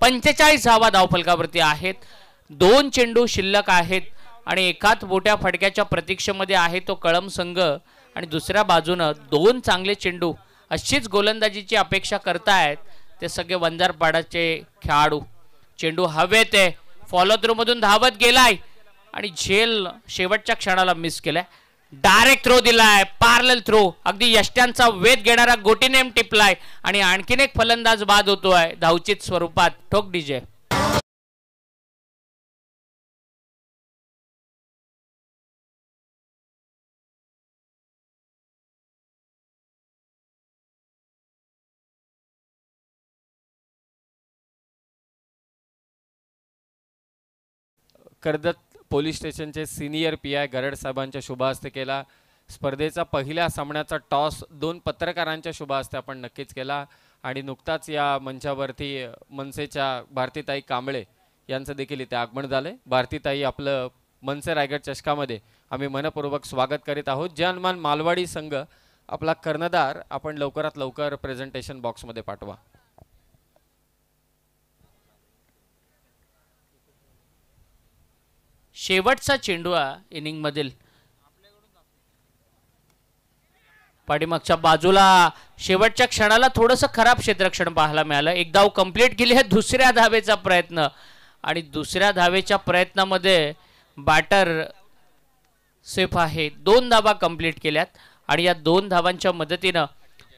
45 धावा धावफलकावरती आहेत. 2 चेंडू शिल्लक आहेत आणि एकाच मोठ्या फटक्याच्या प्रतीक्षेमध्ये आहे तो कळम संघ आणि दुसऱ्या बाजूनं 2 चांगले चेंडू अशीच गोलंदाजीची अपेक्षा करतायत ते सगळे वंजारपाडाचे खेळाडू. चेंडू हवेत आहे. फॉलो थ्रू मधून धावत गेलाय आणि झेल शेवटच्या क्षणाला मिस केलाय. डायरेक्ट थ्रो दिलाय. पॅरलल थ्रो अगदी यष्ट्यांचा वेध घेणारा गोटीनेम टिपलाय आणि आणखीन एक फलंदाज बाद होतोय धावचित स्वरूपात. ठोक डीजे. कर्जत पोलीस स्टेशनचे सिनियर PI गरड साहेबांच्या शुभ हस्ते केला. स्पर्धेचा पहिल्या सामन्याचा टॉस 2 पत्रकारांच्या शुभ हस्ते आपण नक्कीच केला आणि नुकताच या मंचावरती मनसेच्या भारतीताई कांबळे यांचं देखील इथे आगमन झाले. भारतीताई आपलं मनसे रायगड चषकामध्ये आम्ही मनपूर्वक स्वागत करीत आहोत. जनमान मालवाडी संघ आपला कर्णधार आपण लवकरात लवकर प्रेझेंटेशन बॉक्समध्ये पाठवा. शेवटचा चेंडू इनिंग मधील पाठीमागच्या बाजूला शेवटच्या क्षणाला थोडंसं खराब क्षेत्ररक्षण पाहायला मिळालं. एक धाव कंप्लीट केली आहे. दुसऱ्या धावेचा प्रयत्न आणि दुसऱ्या धावेच्या प्रयत्नामध्ये बॅटर सेफ आहे. 2 धावा कंप्लीट केल्यात आणि या 2 धावांच्या मदतीनं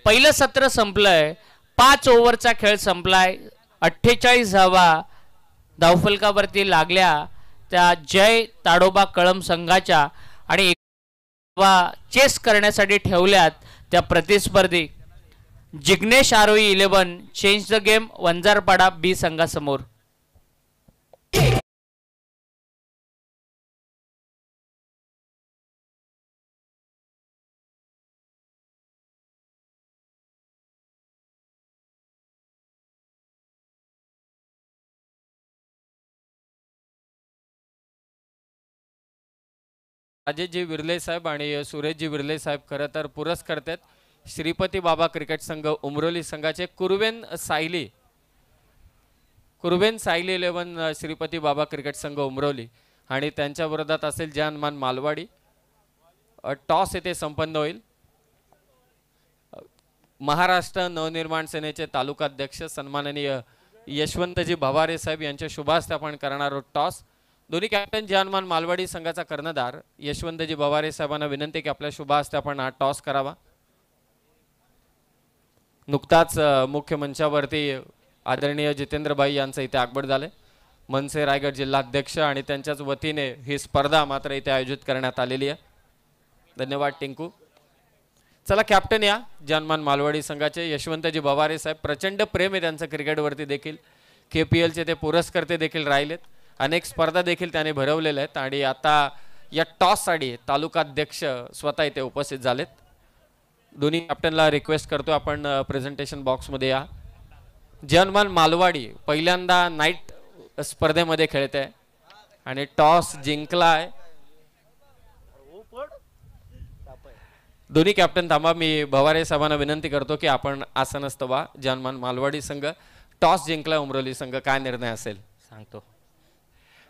पहिलं सत्र संपलंय. 5 ओव्हरचा खेळ संपलाय. 48 धावा धावफलकावरती लागल्या त्या जय ताडोबा कळम संघाच्या आणि चेस करण्यासाठी ठेवल्यात त्या प्रतिस्पर्धी Jignesh Aarohi 11 change the game Vanjarpada B संघासमोर. राजेशजी विरले साहेब आणि सुरेशजी विरले साहेब खरं तर पुरस्कर्ते आहेत श्रीपती बाबा क्रिकेट संघ उमरोली संघाचे. कुर्वेन सायली 11 श्रीपती बाबा क्रिकेट संघ उमरोली आणि त्यांच्या विरोधात असेल जानमान मालवाडी. टॉस येथे संपन्न होईल. महाराष्ट्र नवनिर्माण सेनेचे तालुका अध्यक्ष सन्माननीय यशवंतजी भवारे साहेब यांच्या शुभ हस्ते आपण करणार आहोत टॉस। दोन्ही कॅप्टन जानमान मालवाडी संघाचा कर्णधार यशवंतजी भवारे साहेबांना विनंती की आपल्या शुभ हस्ते आपण हा टॉस करावा। नुकताच मुख्य मंचावरती आदरणीय जितेंद्रभाई यांचं इथे आगमन झाले। मनसे रायगड जिल्हाध्यक्ष आणि त्यांच्याच वतीने ही स्पर्धा मात्र इथे आयोजित करण्यात आलेली आहे। धन्यवाद टिंकू। चला कॅप्टन या जानमान मालवाडी संघाचे यशवंतजी भवारे साहेब, प्रचंड प्रेम आहे त्यांचं क्रिकेटवरती देखील। KPLचे ते पुरस्कर्ते देखील राहिलेत, अनेक स्पर्धा देखील त्याने भरवलेल्या आहेत आणि आता या टॉससाठी तालुकाध्यक्ष स्वतः इथे उपस्थित झालेत। दोन्ही कॅप्टनला रिक्वेस्ट करतो आपण प्रेझेंटेशन बॉक्समध्ये या। जानमान मालवाडी पहिल्यांदा नाईट स्पर्धेमध्ये खेळत आहे आणि टॉस जिंकला आहे। दोन्ही कॅप्टन थांबा, मी भवारे साहेबांना विनंती करतो की आपण आसनस्थ व्हा। जानमान मालवाडी संघ टॉस जिंकला, उमरोली संघ काय निर्णय असेल सांगतो।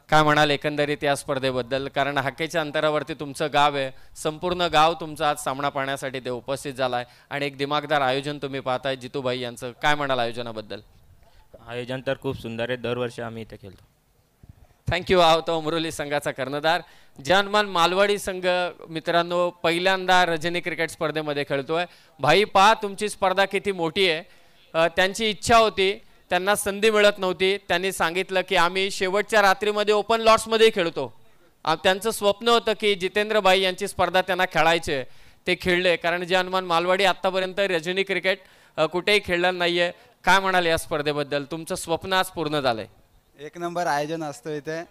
काय म्हणाल एकंदरीत या स्पर्धेबद्दल? कारण हाकेच्या अंतरावरती तुमचं गाव आहे, संपूर्ण गाव तुमचा आज सामना पाहण्यासाठी ते उपस्थित झालाय आणि एक दिमागदार आयोजन तुम्ही पाहताय जितूभाई यांचं, काय म्हणाल आयोजनाबद्दल? आयोजन तर खूप सुंदर आहे, दरवर्षी आम्ही इथे खेळतो। थँक्यू। आहोत उमरोली संघाचा कर्णधार जानमान मालवाडी संघ मित्रांनो पहिल्यांदा रजनी क्रिकेट स्पर्धेमध्ये खेळतोय। भाई पहा तुमची स्पर्धा किती मोठी आहे। त्यांची इच्छा होती, त्यांना संधी मिळत नव्हती, त्यांनी सांगितलं की आम्ही शेवटच्या रात्रीमध्ये ओपन लॉट्समध्ये खेळतो। त्यांचं स्वप्न होतं की जितेंद्रभाई यांची स्पर्धा त्यांना खेळायचे, ते खेळले। कारण जानमान मालवाडी आतापर्यंत रजनी क्रिकेट कुठेही खेळलं नाहीये। काय म्हणाल या स्पर्धेबद्दल? तुमचं स्वप्न आज पूर्ण झालंय। एक नंबर आयोजन असतो इथे,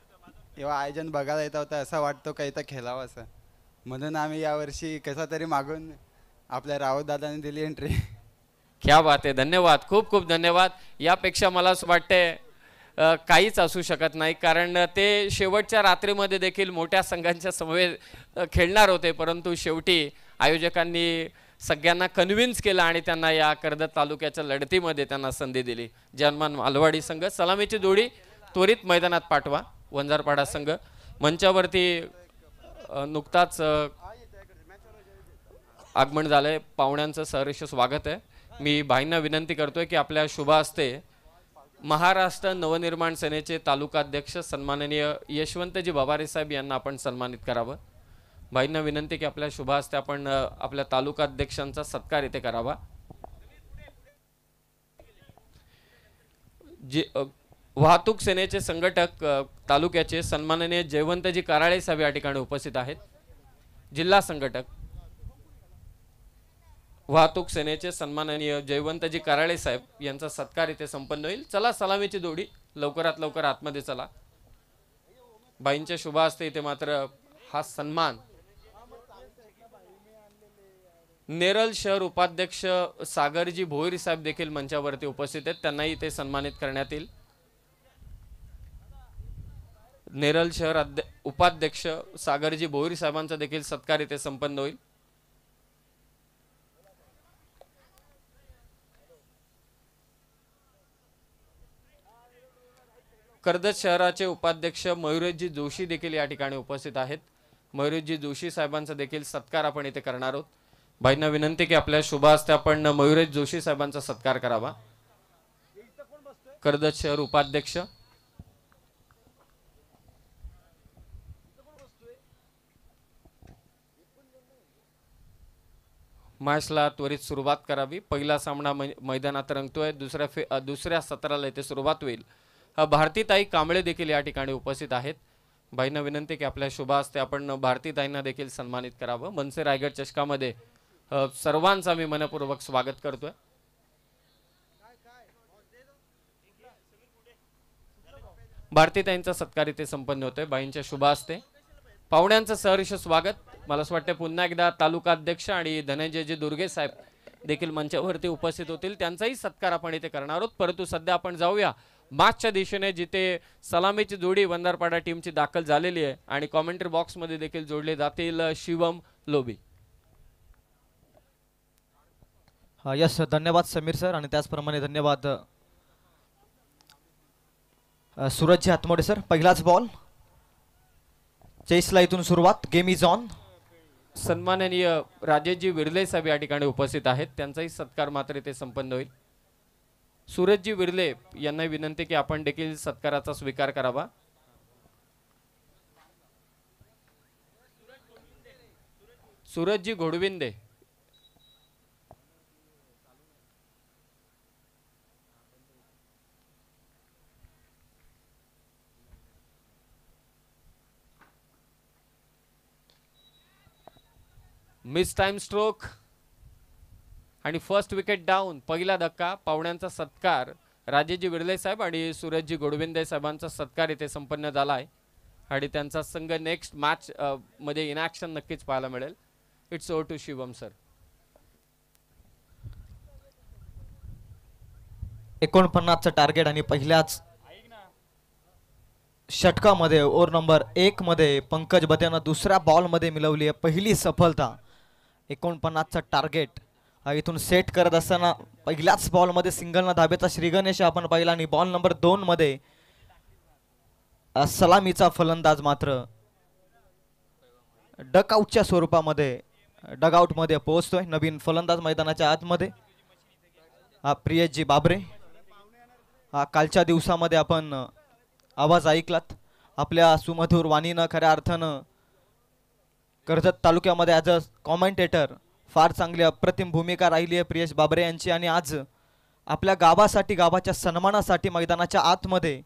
जेव्हा आयोजन बघायला येत होतं असं वाटतं का इथं खेळावं असं, म्हणून आम्ही यावर्षी कसा तरी मागून आपल्या रावत दादाने दिली एंट्री। क्या बात आहे, धन्यवाद, खूप खूप धन्यवाद। यापेक्षा मला असं वाटते काहीच असू शकत नाही, कारण ते शेवटच्या रात्रीमध्ये देखील मोठ्या संघांच्या समवेत खेळणार होते, परंतु शेवटी आयोजकांनी सगळ्यांना कन्व्हिन्स केलं आणि त्यांना या कर्जत तालुक्याच्या लढतीमध्ये त्यांना संधी दिली। जानमान मालवाडी संघ सलामीची जोडी त्वरित मैदानात पाठवा। वंजारपाडा संघ मंचावरती नुकताच आगमन झालंय, पाहुण्यांचं सहर्ष स्वागत आहे। मी भाईंना विनंती करतोय की आपल्या शुभ हस्ते महाराष्ट्र नवनिर्माण सेनेचे तालुकाध्यक्ष सन्माननीय यशवंतजी भवारे साहेब यांना आपण सन्मानित करावं। भाईंना विनंती की आपल्या शुभ हस्ते आपण आपल्या तालुकाध्यक्षांचा सत्कार इथे करावा। वाहतूक सेनेचे संघटक तालुक्याचे सन्माननीय जयवंतजी कराळे साहेब या ठिकाणी उपस्थित आहेत। जिल्हा संघटक वाहतूक सेनेचे सन्माननीय जयवंतजी कराळे साहेब यांचा सत्कार इथे संपन्न होईल। चला सलामीची जोडी लवकरात लवकर आतमध्ये चला। बाईंच्या शुभ हस्ते इथे मात्र हा सन्मान नेरल शहर उपाध्यक्ष सागरजी भोईर साहेब देखील मंचावरती उपस्थित आहेत, त्यांनाही इथे सन्मानित करण्यात येईल। नेरल शहर उपाध्यक्ष सागरजी भोईर साहेबांचा देखील सत्कार इथे संपन्न होईल। कर्जत शहराचे उपाध्यक्ष मयुरेशजी जोशी देखील या ठिकाणी उपस्थित आहेत। मयुरेशजी जोशी साहेबांचा देखील सत्कार आपण इथे करणार आहोत। भाईंना विनंती की आपल्या शुभ हस्ते आपण मयुरेश जोशी साहेबांचा सत्कार करावा। कर्जत शहर उपाध्यक्ष मॅचला त्वरित सुरुवात करावी। पहिला सामना मैदानात रंगतोय, दुसऱ्या सत्राला इथे सुरुवात होईल। भारतीताई कांबळे देखील या ठिकाणी उपस्थित आहेत। भाईंना विनंती की आपल्या शुभ हस्ते आपण भारतीताईंना देखील सन्मानित करावं। मनसे रायगड चषकामध्ये सर्वांचा मी मनपूर्वक स्वागत करतोय। भारतीताईंचा सत्कार इथे संपन्न होतोय बाईंच्या शुभ हस्ते। पाहुण्यांचं सहर्ष स्वागत। मला असं वाटतं पुन्हा एकदा तालुकाध्यक्ष आणि धनंजयजी दुर्गे साहेब देखील मंचावरती उपस्थित होतील, त्यांचाही सत्कार आपण इथे करणार आहोत। परंतु सध्या आपण जाऊया मॅचच्या दिशेने, जिथे सलामीची जोडी वंजारपाडा टीमची दाखल झालेली आहे आणि कॉमेंट्री बॉक्स मध्ये देखील जोडले जातील शिवम लोबी। यस, धन्यवाद समीर सर आणि त्याचप्रमाणे धन्यवाद सूरजजी हातमोडे सर। पहिलाच बॉल चेसला इथून सुरुवात, गेम इज ऑन। सन्माननीय राजेशजी विर्ले साहेब या ठिकाणी उपस्थित आहेत, त्यांचाही सत्कार मात्र इथे संपन्न होईल। सूरजजी विर्ले यांना विनंती की आपण देखील सत्काराचा स्वीकार करावा. Surajji Ghodvinde. Miss time stroke आणि फर्स्ट विकेट डाऊन. पहिला धक्का. पाहुण्यांचा सत्कार राजेजी विर्ले साहेब आणि सूरजजी गोडविंदे साहेबांचा सत्कार इथे संपन्न झाला आहे आणि त्यांचा संघ नेक्स्ट मॅच मध्ये इन ॲक्शन नक्कीच पाहायला मिळेल. It's over to Shivam sir. 49चं टार्गेट आणि पहिल्याच षटकामध्ये ओव्हर नंबर 1 मध्ये पंकज बत्यानं दुसऱ्या बॉलमध्ये मिळवली आहे पहिली सफलता. 49चं टार्गेट इथून सेट करत असताना पहिल्याच बॉलमध्ये सिंगलना धाब्याचा श्रीगणेश आपण पाहिला आणि बॉल नंबर 2 मध्ये सलामीचा फलंदाज मात्र डकआउटच्या स्वरूपामध्ये डगआउटमध्ये पोहोचतोय. नवीन फलंदाज मैदानाच्या आतमध्ये प्रियेशजी बाबरे. कालच्या दिवसामध्ये आपण आवाज ऐकलात आपल्या सुमधुर वाणीनं. खऱ्या अर्थानं कर्जत तालुक्यामध्ये ॲज अ कॉमेंटेटर फार चांगली अप्रतिम भूमिका राहिली आहे प्रियेश बाबरे यांची आणि आज आपल्या गावासाठी गावाच्या सन्मानासाठी मैदानाच्या आतमध्ये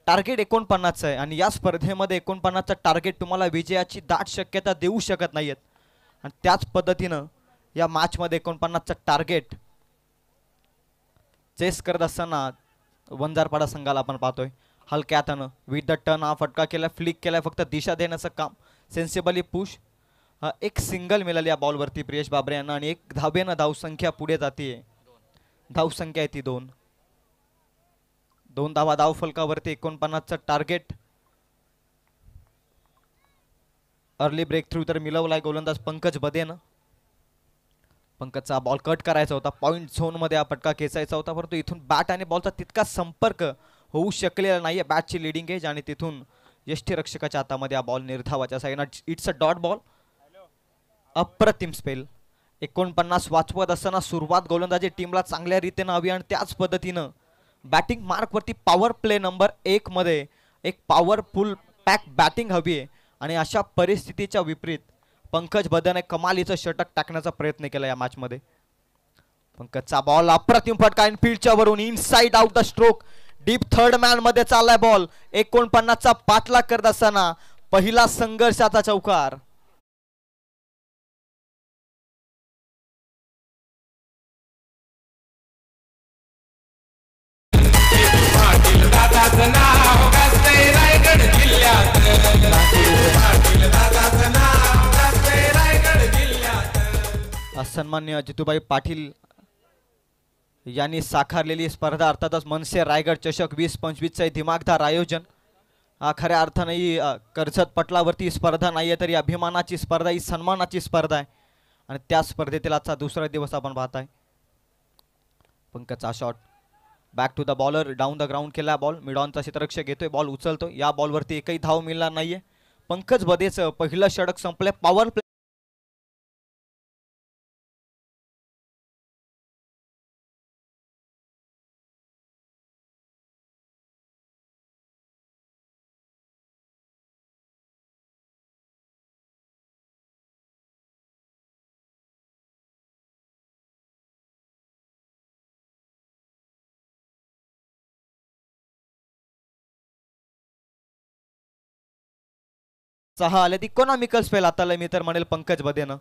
टार्गेट 49 आहे आणि या स्पर्धेमध्ये 49चं टार्गेट तुम्हाला विजयाची दाट शक्यता देऊ शकत नाहीत आणि त्याच पद्धतीनं या मॅचमध्ये 49चं टार्गेट चेस करत असताना वंजारपाडा संघाला आपण पाहतोय हलक्या हातानं विथ द टर्न हा फटका केला फ्लिक केला फक्त दिशा देण्याचं काम सेन्सिबली पुश. एक सिंगल मिळाली या बॉलवरती प्रियेश बाबरे यांना आणि 1 धाब्यानं धावसंख्या पुढे जाते. धावसंख्या आहे ती 2 धावा धाव फलकावरती 49चं टार्गेट. अर्ली ब्रेक थ्रू तर मिळवलाय गोलंदाज पंकज बदेनं. पंकजचा बॉल कट करायचा होता पॉइंट झोन मध्ये हा फटका खेचायचा होता परंतु इथून बॅट आणि बॉलचा तितका संपर्क होऊ शकलेला नाहीये. बॅटची लिडिंग एज आणि तिथून यष्टीरक्षकाच्या हातामध्ये हा बॉल निर्धावाच्या साईडनं. It's a dot ball. अप्रतिम स्पेल. 49 वाचवत असताना सुरुवात गोलंदाजी टीमला चांगल्या रीतीनं हवी आणि त्याच पद्धतीनं बॅटिंग मार्कवरती पॉवर प्ले नंबर 1 मध्ये एक पॉवरफुल पॅक बॅटिंग हवी आहे आणि अशा परिस्थितीच्या विपरीत पंकज बदने कमालीचं षटक टाकण्याचा प्रयत्न केला या मॅच मध्ये. पंकजचा बॉल अप्रतिम फटका इनफिल्डच्या वरून inside out the stroke. Deep third man मध्ये चाललाय बॉल. 49चा पाठलाग करत असताना पहिला संघर्षाचा चौकार. सन्मान्य जितूबाई पाटील यांनी साकारलेली स्पर्धा अर्थातच मनसे रायगड चषक 2025चे दिमागदार आयोजन. खऱ्या अर्थाने ही कर्जत पटलावरती स्पर्धा नाहीये तर ही अभिमानाची स्पर्धा ही सन्मानाची स्पर्धा आहे आणि त्या स्पर्धेतील आजचा दुसरा दिवस आपण पाहताय. पंकजचा shot back to the bowler down the ground केला बॉल. मिडॉनचा क्षेत्ररक्षक घेतोय बॉल उचलतो. या बॉलवरती एकही धाव मिळणार नाहीये. पंकज बदेचं पहिलं षटक संपलंय. पॉवर प्ले सहा आले. इकॉनॉमिकल स्पेल आता मी तर म्हणेल पंकज बदेनं.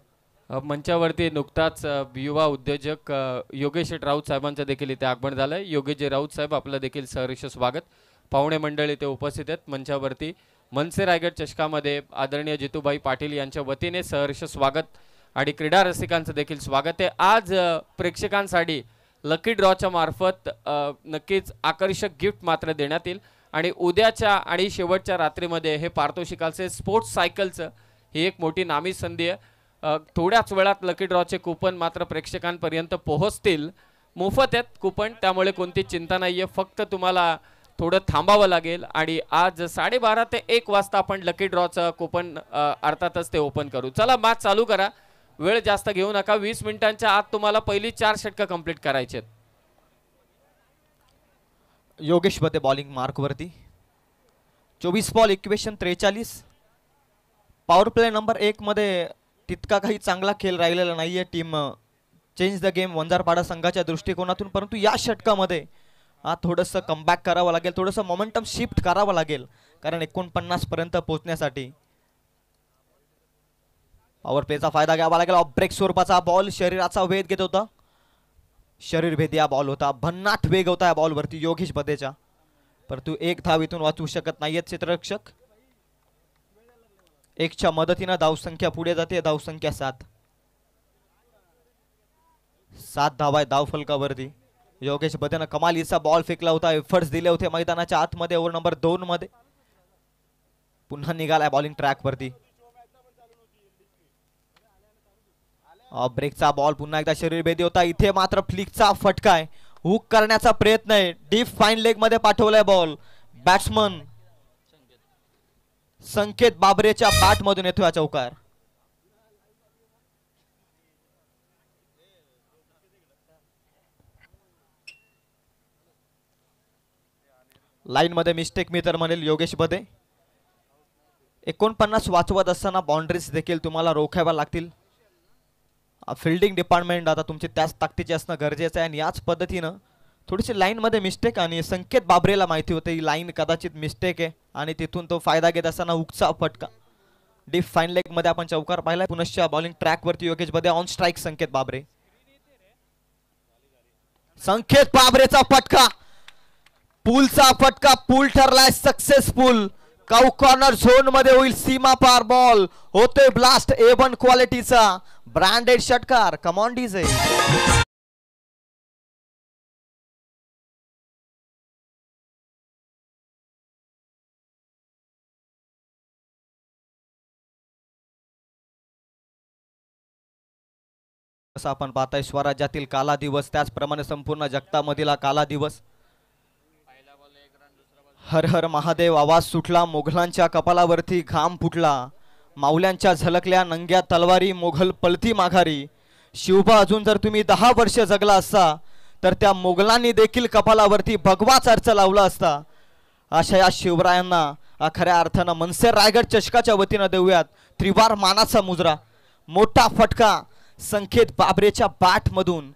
मंचावरती नुकताच युवा उद्योजक योगेश राऊत साहेबांचं देखील इथे आगमन झालंय. योगेश राऊत साहेब आपलं देखील सहर्ष स्वागत. पाहुणे मंडळ इथे उपस्थित आहेत. मंचावरती मनसे रायगड चषकामध्ये आदरणीय जितूबाई पाटील यांच्या वतीने सहर्ष स्वागत आणि क्रीडा रसिकांचं देखील स्वागत आहे. आज प्रेक्षकांसाठी लकी ड्रॉच्या मार्फत नक्कीच आकर्षक गिफ्ट मात्र देण्यात येईल आणि उद्याच्या आणि शेवटच्या रात्रीमध्ये हे पारितोषिकाचे स्पोर्ट्स सायकलचं ही एक मोठी नामी संधी आहे. थोड्याच वेळात लकी ड्रॉचे कूपन मात्र प्रेक्षकांपर्यंत पोहोचतील. मोफत आहेत कूपन त्यामुळे कोणती चिंता नाही आहे. फक्त तुम्हाला थोडं थांबावं लागेल आणि आज 12:30 ते 1 वाजता आपण लकी ड्रॉचं कूपन अर्थातच ते ओपन करू. चला मॅच चालू करा. वेळ जास्त घेऊ नका. 20 मिनिटांच्या आत तुम्हाला पहिली 4 षटकं कंप्लीट करायची आहेत. योगेश बदे बॉलिंग मार्कवरती. 24 ball equation 43. Power play number 1 मध्ये तितका काही चांगला खेळ राहिलेला नाहीये team change the game Vanjarpada संघाच्या दृष्टिकोनातून, परंतु या षटकामध्ये थोडंसं कमबॅक करावं लागेल, थोडंसं मोमेंटम शिफ्ट करावं लागेल, कारण 49 पर्यंत पोहोचण्यासाठी पॉवर प्लेचा फायदा घ्यावा लागेल. ऑफ ब्रेक स्वरूपाचा बॉल शरीराचा वेध घेत होता, शरीरभेदी हा बॉल होता, भन्नाट वेग होता या बॉलवरती योगेश बदेचा, परंतु एक धाव इथून वाचवू शकत नाहीयेत क्षेत्ररक्षक. 1च्या मदतीनं धावसंख्या पुढे जाते, धावसंख्या 7 धावा आहे धाव फलकावरती. योगेश बदेनं कमालीचा बॉल फेकला होता, एफर्ट्स दिले होते मैदानाच्या आतमध्ये. ओव्हर नंबर 2 मध्ये पुन्हा निघालाय बॉलिंग ट्रॅक वरती. ब्रेकचा बॉल पुन्हा एकदा शरीरभेदी होता, इथे मात्र फ्लिकचा फटका आहे, हुक करण्याचा प्रयत्न आहे, डीप फाईन लेग मध्ये पाठवलाय बॉल. बॅट्समन संकेत बाबरेच्या बॅट मधून येतोय चौकार. लाईन मध्ये मिस्टेक मी तर म्हणेल योगेश बदे. 49 वाचवत असताना बाउंड्रीज देखील तुम्हाला रोखाव्या लागतील. फिल्डिंग डिपार्टमेंट आता तुमची त्याच ताकदीचे असणं गरजेचं आहे, आणि याच पद्धतीनं थोडीशी लाईन मध्ये मिस्टेक, आणि संकेत बाबरेला माहिती होते ही लाईन कदाचित मिस्टेक आहे, आणि तिथून तो फायदा घेत असताना हुकचा फटका. डीप फाईन लेग मध्ये आपण चौकार पाहिला. पुनश्च बॉलिंग ट्रॅक वरती योगेश बदे, ऑन स्ट्राईक संकेत बाबरे. संकेत बाबरेचा फटका, पूलचा फटका, पूल ठरलाय सक्सेसफुल. काऊ कॉर्नर झोन मध्ये होईल, सीमा पार बॉल होतोय ब्लास्ट. A1 क्वालिटीचा ब्रँडेड षटकार, कमॉन डीजे. असं आपण पाहताय स्वराज्यातील काला दिवस, त्याचप्रमाणे संपूर्ण जगतामधील हा काला दिवस. हर हर महादेव आवाज सुटला, मोघलांच्या कपालावरती घाम फुटला, माऊल्यांच्या झलकल्या नंग्या तलवारी, मोघल पलती माघारी. शिवबा अजून जर तुम्ही 10 वर्ष जगला असता तर त्या मोगलांनी देखील कपालावरती भगवाच अर्थ लावला असता. अशा या शिवरायांना खऱ्या अर्थानं मनसे रायगड चषकाच्या वतीनं देऊयात त्रिवार मानाचा मुजरा. मोठा फटका संकेत बाबरेच्या बॅट मधून,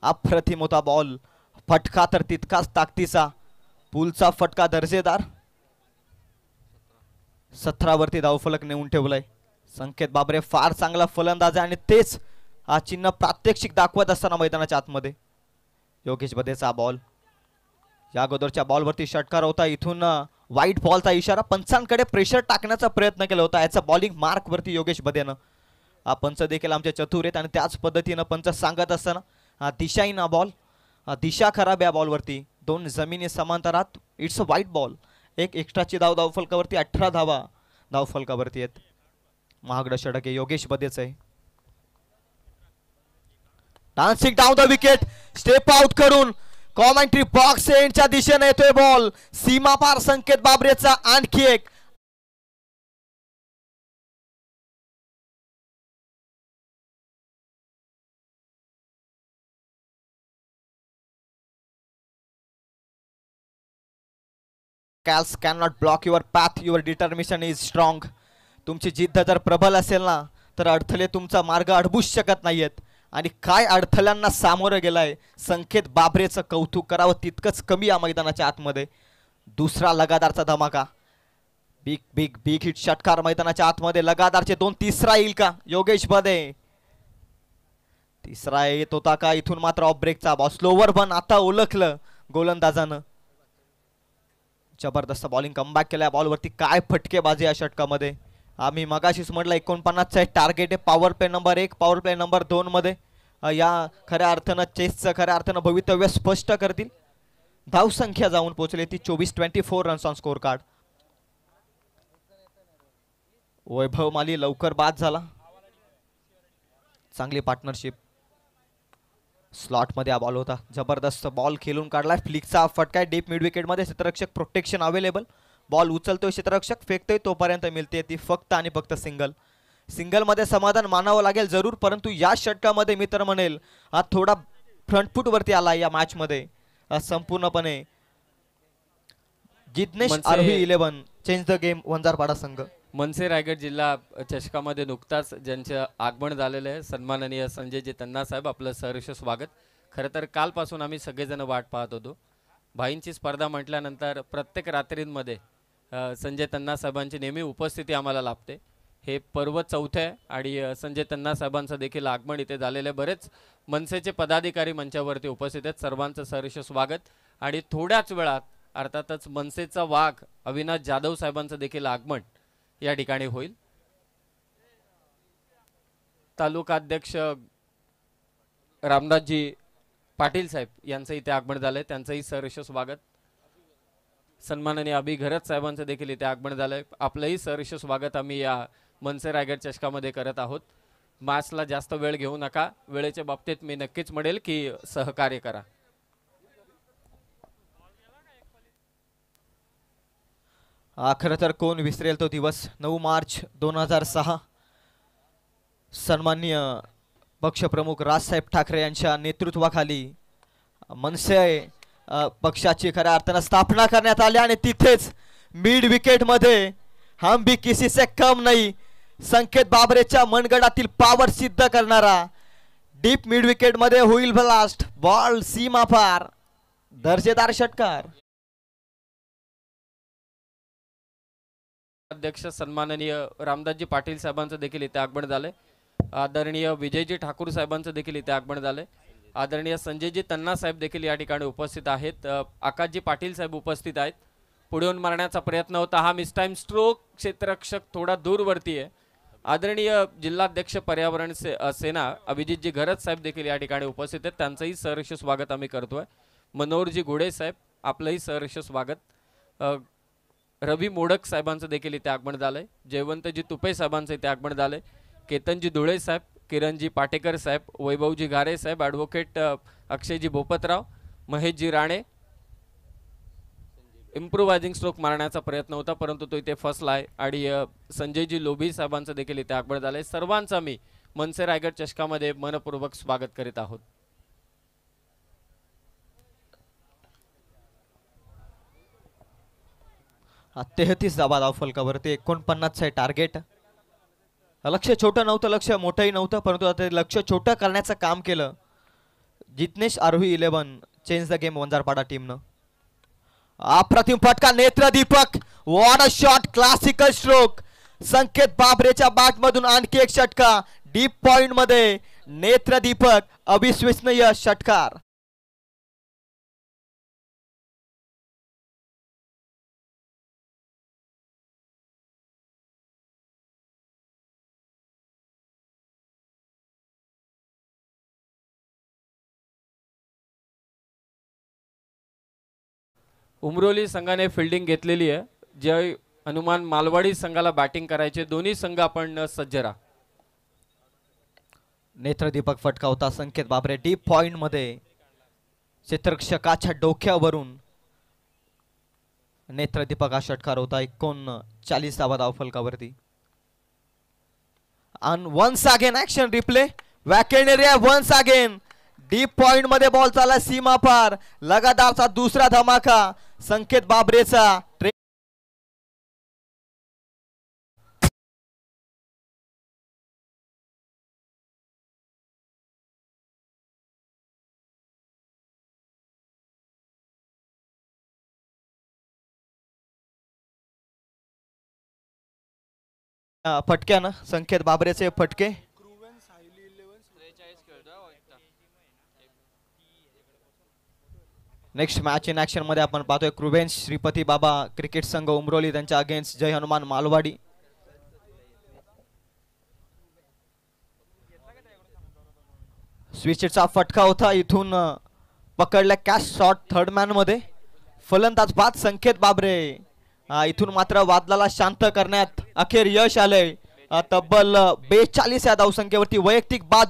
अप्रतिम होता बॉल, फटका तर तितकाच ताकदीचा. पूलचा फटका दर्जेदार. 17 वरती धावफलक नेऊन ठेवलाय. संकेत बाबरे फार चांगला फलंदाज आहे, आणि तेच हा चिन्ह प्रात्यक्षिक दाखवत असताना मैदानाच्या आतमध्ये योगेश बदेचा बॉल. या अगोदरच्या बॉलवरती षटकार होता, इथून वाईट बॉलचा इशारा, पंचांकडे प्रेशर टाकण्याचा प्रयत्न केला होता. याचा बॉलिंग मार्क वरती योगेश बदेनं. हा पंच देखील आमचे चतुर आहेत, आणि त्याच पद्धतीनं पंच सांगत असताना हा दिशाहीन बॉल, दिशा खराब या बॉलवरती. 2 जमिनी समांतरात, इट्स अ वाईट बॉल. एक एक्स्ट्राची धाव धावफलकावरती, 18 धावा धावफलकावरती आहेत. महागडं षटक योगेश बदेच आहे. Dancing down the wicket, step out करून कॉमेंट्री बॉक्स एंडच्या दिशेने येतोय बॉल. सीमा पार संकेत बाबरेचा आणखी एक. Cals cannot block your path, your determination is strong. तुमची जिद्द जर प्रबल असेल ना तर अडथळे तुमचा मार्ग अडवूच शकत नाहीयेत. आणि काय अडथळ्यांना सामोरं गेलाय संकेत बाबरेचं कौतुक करावं तितकंच कमी या मैदानाच्या आतमध्ये. दुसरा लगातारचा धमाका, बिग बिग बिग हिट षटकार मैदानाच्या आतमध्ये. लगातारचे 2, तिसरा येईल का योगेश बदे? तिसरा येत होता का? इथून मात्र ऑफ ब्रेकचा बॉल, स्लोवर बन आता ओळखलं गोलंदाजानं. जबरदस्त बॉलिंग कमबॅक केल्या बॉलवरती. काय फटकेबाजी या षटकामध्ये. आम्ही मगाशीच म्हटलं 49चं टार्गेट आहे power play number 1, power play number 2 मध्ये. या खऱ्या अर्थानं चेसचं खऱ्या अर्थानं भवितव्य स्पष्ट करतील. धावसंख्या जाऊन पोहोचली ती 24 रन्स ऑन स्कोर कार्ड. वैभव माली लवकर बाद झाला. चांगली पार्टनरशिप. स्लॉट मध्ये हा बॉल होता, जबरदस्त बॉल खेळून काढलाय. फ्लिकचा फटका, डीप मिड विकेट मध्ये. क्षेत्ररक्षक प्रोटेक्शन अवेलेबल. बॉल उचलतोय क्षेत्ररक्षक, फेकतोय तोपर्यंत मिळते ती फक्त आणि फक्त सिंगल. सिंगल मध्ये समाधान मानावं लागेल जरूर, परंतु या षटकामध्ये मी तर म्हणेल हा थोडा फ्रंट फूट वरती आला या मॅच मध्ये. संपूर्णपणे जिग्नेश मनसे- आरोही 11 चेंज द गेम वंजारपाडा संघ. मनसे रायगड जिल्हा चषकामध्ये नुकताच ज्यांचं आगमन झालेलं आहे सन्माननीय संजयजी तन्ना साहेब, आपलं सहर्ष स्वागत. खरं तर कालपासून आम्ही सगळेजण वाट पाहत होतो. भाईंची स्पर्धा म्हटल्यानंतर प्रत्येक रात्रींमध्ये संजय तन्ना साहेबांची नेहमी उपस्थिती आम्हाला लाभते. हे पर्व चौथे आहे आणि संजय तन्ना साहेबांचं देखील आगमन इथे झालेलं आहे. बरेच मनसेचे पदाधिकारी मंचावरती उपस्थित आहेत. सर्वांचं सहर्ष स्वागत. आणि थोड्याच वेळात अर्थातच मनसेचा वाघ अविनाश जाधव साहेबांचं देखील आगमन या ठिकाणी होईल. तालुका अध्यक्ष रामदासजी पाटील साहेब यांचं इथे आगमन झालंय, त्यांचंही सहर्ष स्वागत. सन्माननीय अभि घरत साहेबांचं देखील इथे आगमन झालंय, आपलंही सहर्ष स्वागत आम्ही या मनसे रायगड चषकामध्ये करत आहोत. मॅचला जास्त वेळ घेऊ नका. वेळेच्या बाबतीत मी नक्कीच म्हणेल की सहकार्य करा. खरं तर कोण विसरेल तो दिवस 9 मार्च 2006. सन्माननीय पक्षप्रमुख राजसाहेब ठाकरे यांच्या नेतृत्वाखाली मनसे पक्षाची खऱ्या अर्थानं स्थापना करण्यात आली आणि तिथेच मिड विकेट मध्ये हम भी किसी से कम नहीं संकेत बाबरेच्या मनगडातील पॉवर सिद्ध करणारा डीप मिड विकेट मध्ये होईल ब्लास्ट, बॉल सीमा पार, दर्जेदार षटकार. अध्यक्ष सन्माननीय रामदासजी पाटील साहेबांचं देखील इथे आगमन झालंय. आदरणीय विजयजी ठाकूर साहेबांचं देखील इथे आगमन झालंय. आदरणीय संजयजी तन्ना साहेब देखील या ठिकाणी उपस्थित आहेत. आकाशजी पाटील साहेब उपस्थित आहेत. पुढे येऊन मारण्याचा प्रयत्न होता, हा मिस टाइम स्ट्रोक, क्षेत्ररक्षक थोडा दूरवरती आहे. आदरणीय जिल्हाध्यक्ष पर्यावरण सेना अभिजितजी घरत साहेब देखील या ठिकाणी उपस्थित आहेत, त्यांचंही सहर्ष स्वागत आम्ही करतोय. मनोहरजी घोडे साहेब, आपलंही सहर्ष स्वागत. रवी मोडक साहेबांचं देखील इथे आगमन झालंय. जयवंतजी तुपे साहेबांचं इथे आगमन झालंय. केतनजी धुळे साहेब, किरणजी पाटेकर साहेब, वैभवजी घारे साहेब, ॲडव्होकेट अक्षयजी भोपतराव, महेशजी राणे. इम्प्रोवायझिंग स्ट्रोक मारण्याचा प्रयत्न होता परंतु तो इथे फसला आहे. आणि संजयजी लोभी साहेबांचं देखील इथे आगमन झालंय. सर्वांचं मी मनसे रायगड चषकामध्ये मनपूर्वक स्वागत करीत आहोत. हा 33 धावा धावफलकावरती 49 आहे टार्गेट. लक्ष छोटं नव्हतं, लक्ष मोठंही नव्हतं, परंतु आता लक्ष छोटं करण्याचं काम केलं Jignesh Aarohi 11 change the game Vanjarpada टीमनं. अप्रतिम फटका, नेत्र दीपक, what a shot, classical stroke. Sanket बाबरेच्या बॅट मधून आणखी एक षटका डीप पॉइंट मध्ये, नेत्र दीपक, अविश्वसनीय षटकार. उमरोली संघाने फिल्डिंग घेतलेली आहे. जय हनुमान मालवाडी संघाला बॅटिंग करायचे. दोन्ही संघ आपण सज्ज राहा. नेत्रदीपक फटका होता संकेत बाबरे डीप पॉइंट मध्ये, क्षेत्ररक्षकाच्या डोक्यावरून नेत्रदीपक हा षटकार होता. 39 धावा धावफलकावरती. आणि once again action replay, vacant area once again deep point मध्ये बॉल चालला सीमा पार. लगातारचा दुसरा धमाका संकेत बाबरेचा. फटक्यानं संकेत बाबरेचे फटके. नेक्स्ट मॅच इन ऍक्शन मध्ये आपण पाहतोय क्रुवेन्स श्रीपती बाबा क्रिकेट संघ उमरोली त्यांच्या अगेन्स्ट जय हनुमान मालवाडी. स्विचचा फटका होता, इथून पकडला कॅश शॉट थर्ड मॅन मध्ये. फलंदाज बाद संकेत बाबरे. इथून मात्र वादळाला शांत करण्यात अखेर यश आलंय. तब्बल 42 या धावसंख्येवरती वैयक्तिक बाद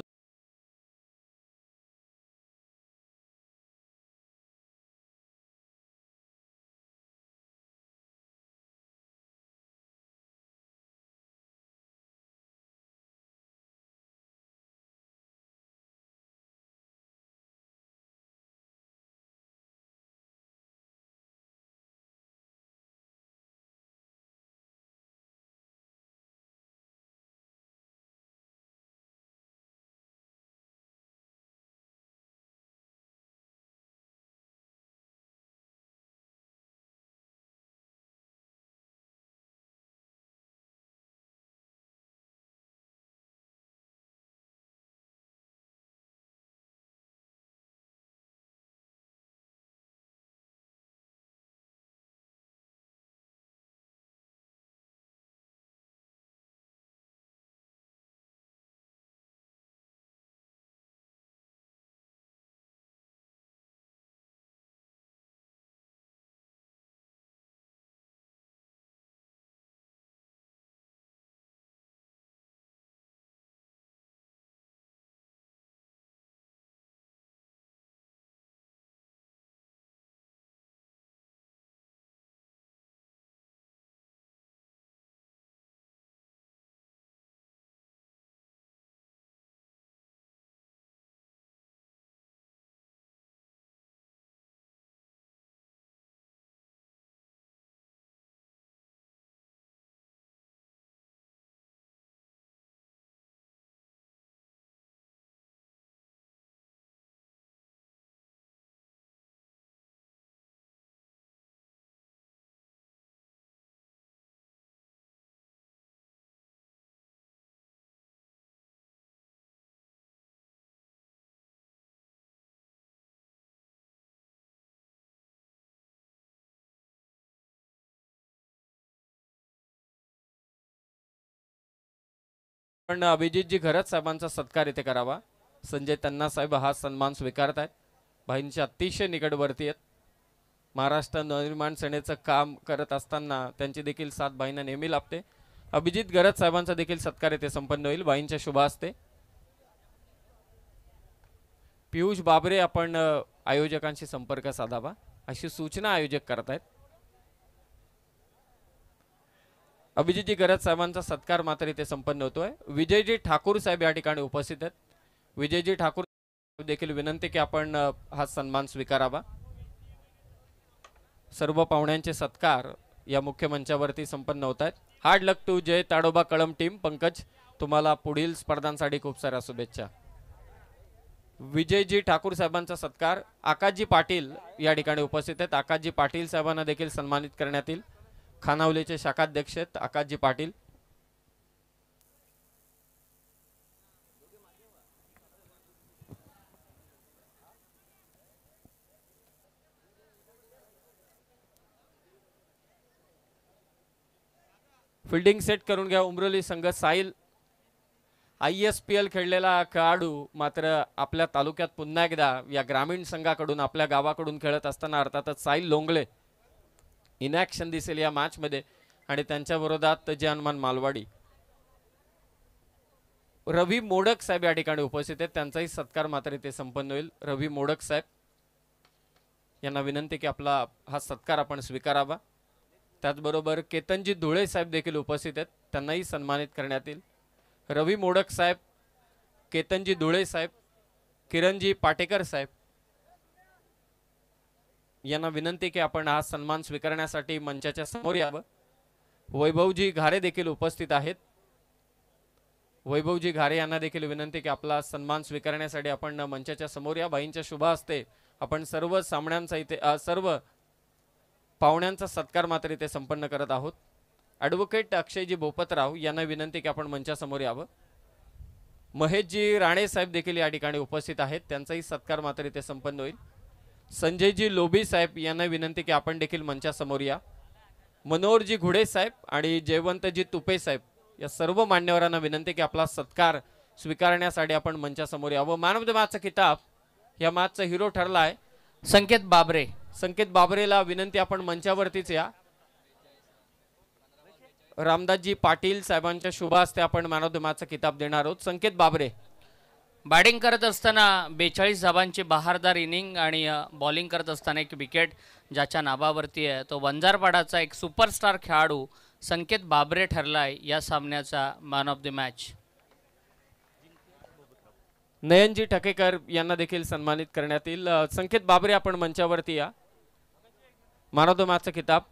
पण अभिजितजी घरत साहेबांचा सत्कार इथे करावा. संजय तन्ना साहेब हा सन्मान स्वीकारत आहेत. भाईंच्या अतिशय निकटवर्ती आहेत. महाराष्ट्र नवनिर्माण सेनेचं काम करत असताना त्यांची देखील साथ भाईंना नेहमी लाभते. अभिजित घरत साहेबांचा देखील सत्कार इथे संपन्न होईल भाईंच्या शुभ हस्ते. पियुष बाबरे आपण आयोजकांशी संपर्क साधावा अशी सूचना आयोजक करत आहेत. अभिजितजी घरत साहेबांचा सत्कार मात्र इथे संपन्न होतोय. विजयजी ठाकूर साहेब या ठिकाणी उपस्थित आहेत. विजयजी ठाकूर देखील विनंती की आपण हा सन्मान स्वीकारावा. सर्व पाहुण्यांचे सत्कार या मुख्य मंचावरती संपन्न होत आहेत. Hard luck to Jai Tadoba Kalam team. Pankaj तुम्हाला पुढील स्पर्धांसाठी खूप साऱ्या शुभेच्छा. विजयजी ठाकूर साहेबांचा सत्कार. आकाशजी पाटील या ठिकाणी उपस्थित आहेत. आकाशजी पाटील साहेबांना देखील सन्मानित करण्यात येईल. खानावलीचे शाखाध्यक्ष आहेत आकाशजी पाटील. फिल्डिंग सेट करून घ्या. उमरोली संघ साहिल ISPL खेळलेला खेळाडू मात्र आपल्या तालुक्यात पुन्हा एकदा या ग्रामीण संघाकडून आपल्या गावाकडून खेळत असताना अर्थातच साहिल लोंगले इनॅक्शन दिसेल या मॅच मध्ये आणि त्यांच्या विरोधात जे हनुमान मालवाडी. रवी मोडक साहेब या ठिकाणी उपस्थित आहेत. त्यांचाही सत्कार मात्र इथे संपन्न होईल. रवी मोडक साहेब यांना विनंती की आपला हा सत्कार आपण स्वीकारावा. त्याचबरोबर केतनजी धुळे साहेब देखील उपस्थित आहेत. त्यांनाही सन्मानित करण्यात येईल. रवी मोडक साहेब, केतनजी धुळे साहेब, किरणजी पाटेकर साहेब यांना विनंती की आपण हा सन्मान स्वीकारण्यासाठी मंचाच्या समोर यावं. वैभवजी घारे देखील उपस्थित आहेत. वैभवजी घारे यांना देखील विनंती की आपला सन्मान स्वीकारण्यासाठी आपण मंचाच्या समोर या. भाईंच्या शुभ हस्ते आपण सर्व सामन्यांचा इथे सर्व पाहुण्यांचा सत्कार मात्र इथे संपन्न करत आहोत. ॲडव्होकेट अक्षयजी भोपतराव यांना विनंती की आपण मंचासमोर यावं. महेशजी राणे साहेब देखील या ठिकाणी उपस्थित आहेत. त्यांचाही सत्कार मात्र इथे संपन्न होईल. संजयजी लोभी साहेब यांना विनंती की आपण देखील मंचासमोर या. मनोहरजी घुडे साहेब आणि जयवंतजी तुपे साहेब या सर्व मान्यवरांना विनंती की आपला सत्कार स्वीकारण्यासाठी आपण मंचासमोर यावं. मॅन ऑफ द मॅचचा किताब या मॅचचा हिरो ठरला आहे संकेत बाबरे. संकेत बाबरेला विनंती आपण मंचावरतीच या. रामदासजी पाटील साहेबांच्या शुभ हस्ते आपण मॅन ऑफ द मॅचचा किताब देणार आहोत. संकेत बाबरे बॅटिंग करत असताना 42 धावांची बहारदार इनिंग आणि बॉलिंग करत असताना एक विकेट ज्याच्या नावावरती आहे तो वंजारपाडाचा एक सुपरस्टार खेळाडू संकेत बाबरे ठरलाय या सामन्याचा man of the match. Nayanji ठकेकर यांना देखील सन्मानित करण्यात येईल. संकेत बाबरे आपण मंचावरती या. मॅन ऑफ द मॅचचा किताब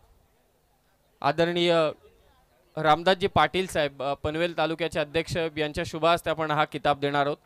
आदरणीय रामदासजी पाटील साहेब पनवेल तालुक्याचे अध्यक्ष यांच्या शुभ हस्ते आपण हा किताब देणार आहोत.